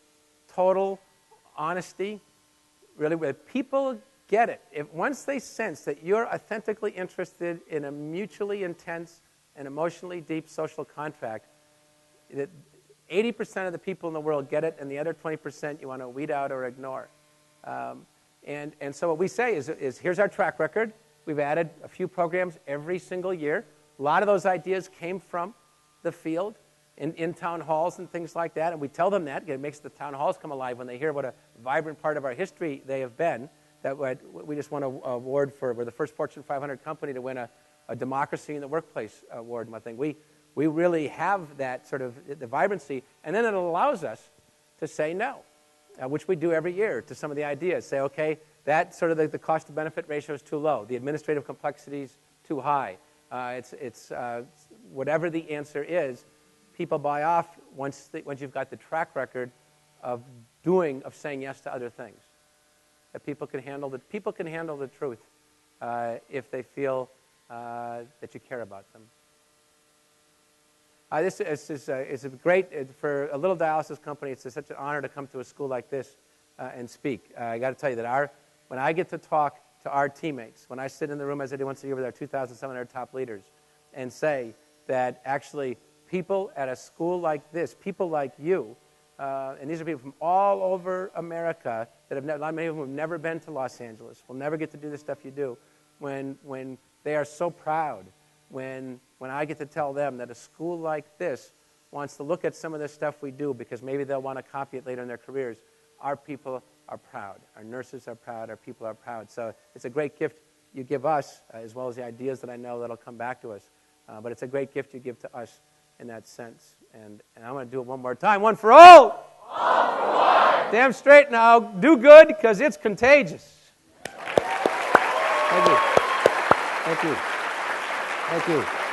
total honesty, really, where people get it. Once they sense that you're authentically interested in a mutually intense and emotionally deep social contract, that 80% of the people in the world get it, and the other 20% you want to weed out or ignore. And so what we say is here's our track record. We've added a few programs every single year. A lot of those ideas came from the field in town halls and things like that, and we tell them that. It makes the town halls come alive when they hear what a vibrant part of our history they have been. That we just won an award we're the first Fortune 500 company to win a Democracy in the Workplace award. And I think we really have that sort of the vibrancy, and then it allows us to say no, which we do every year to some of the ideas. Say, okay, that sort of the cost to benefit ratio is too low. The administrative complexity is too high. It's whatever the answer is, people buy off once you've got the track record of saying yes to other things. That people can handle the truth if they feel that you care about them. This is great for a little dialysis company. It's such an honor to come to a school like this and speak. I got to tell you that when I get to talk to our teammates, when I sit in the room as I do once a year with our 2,700 top leaders, and say that actually people at a school like this, people like you, and these are people from all over America that have many of them have never been to Los Angeles, will never get to do the stuff you do, when they are so proud. When I get to tell them that a school like this wants to look at some of the stuff we do because maybe they'll want to copy it later in their careers, our people are proud. Our nurses are proud. Our people are proud. So it's a great gift you give us, as well as the ideas that I know that'll come back to us. But it's a great gift you give to us in that sense. And I'm going to do it one more time. One for all. All for one. Damn straight now. Do good because it's contagious. Thank you. Thank you. Thank you.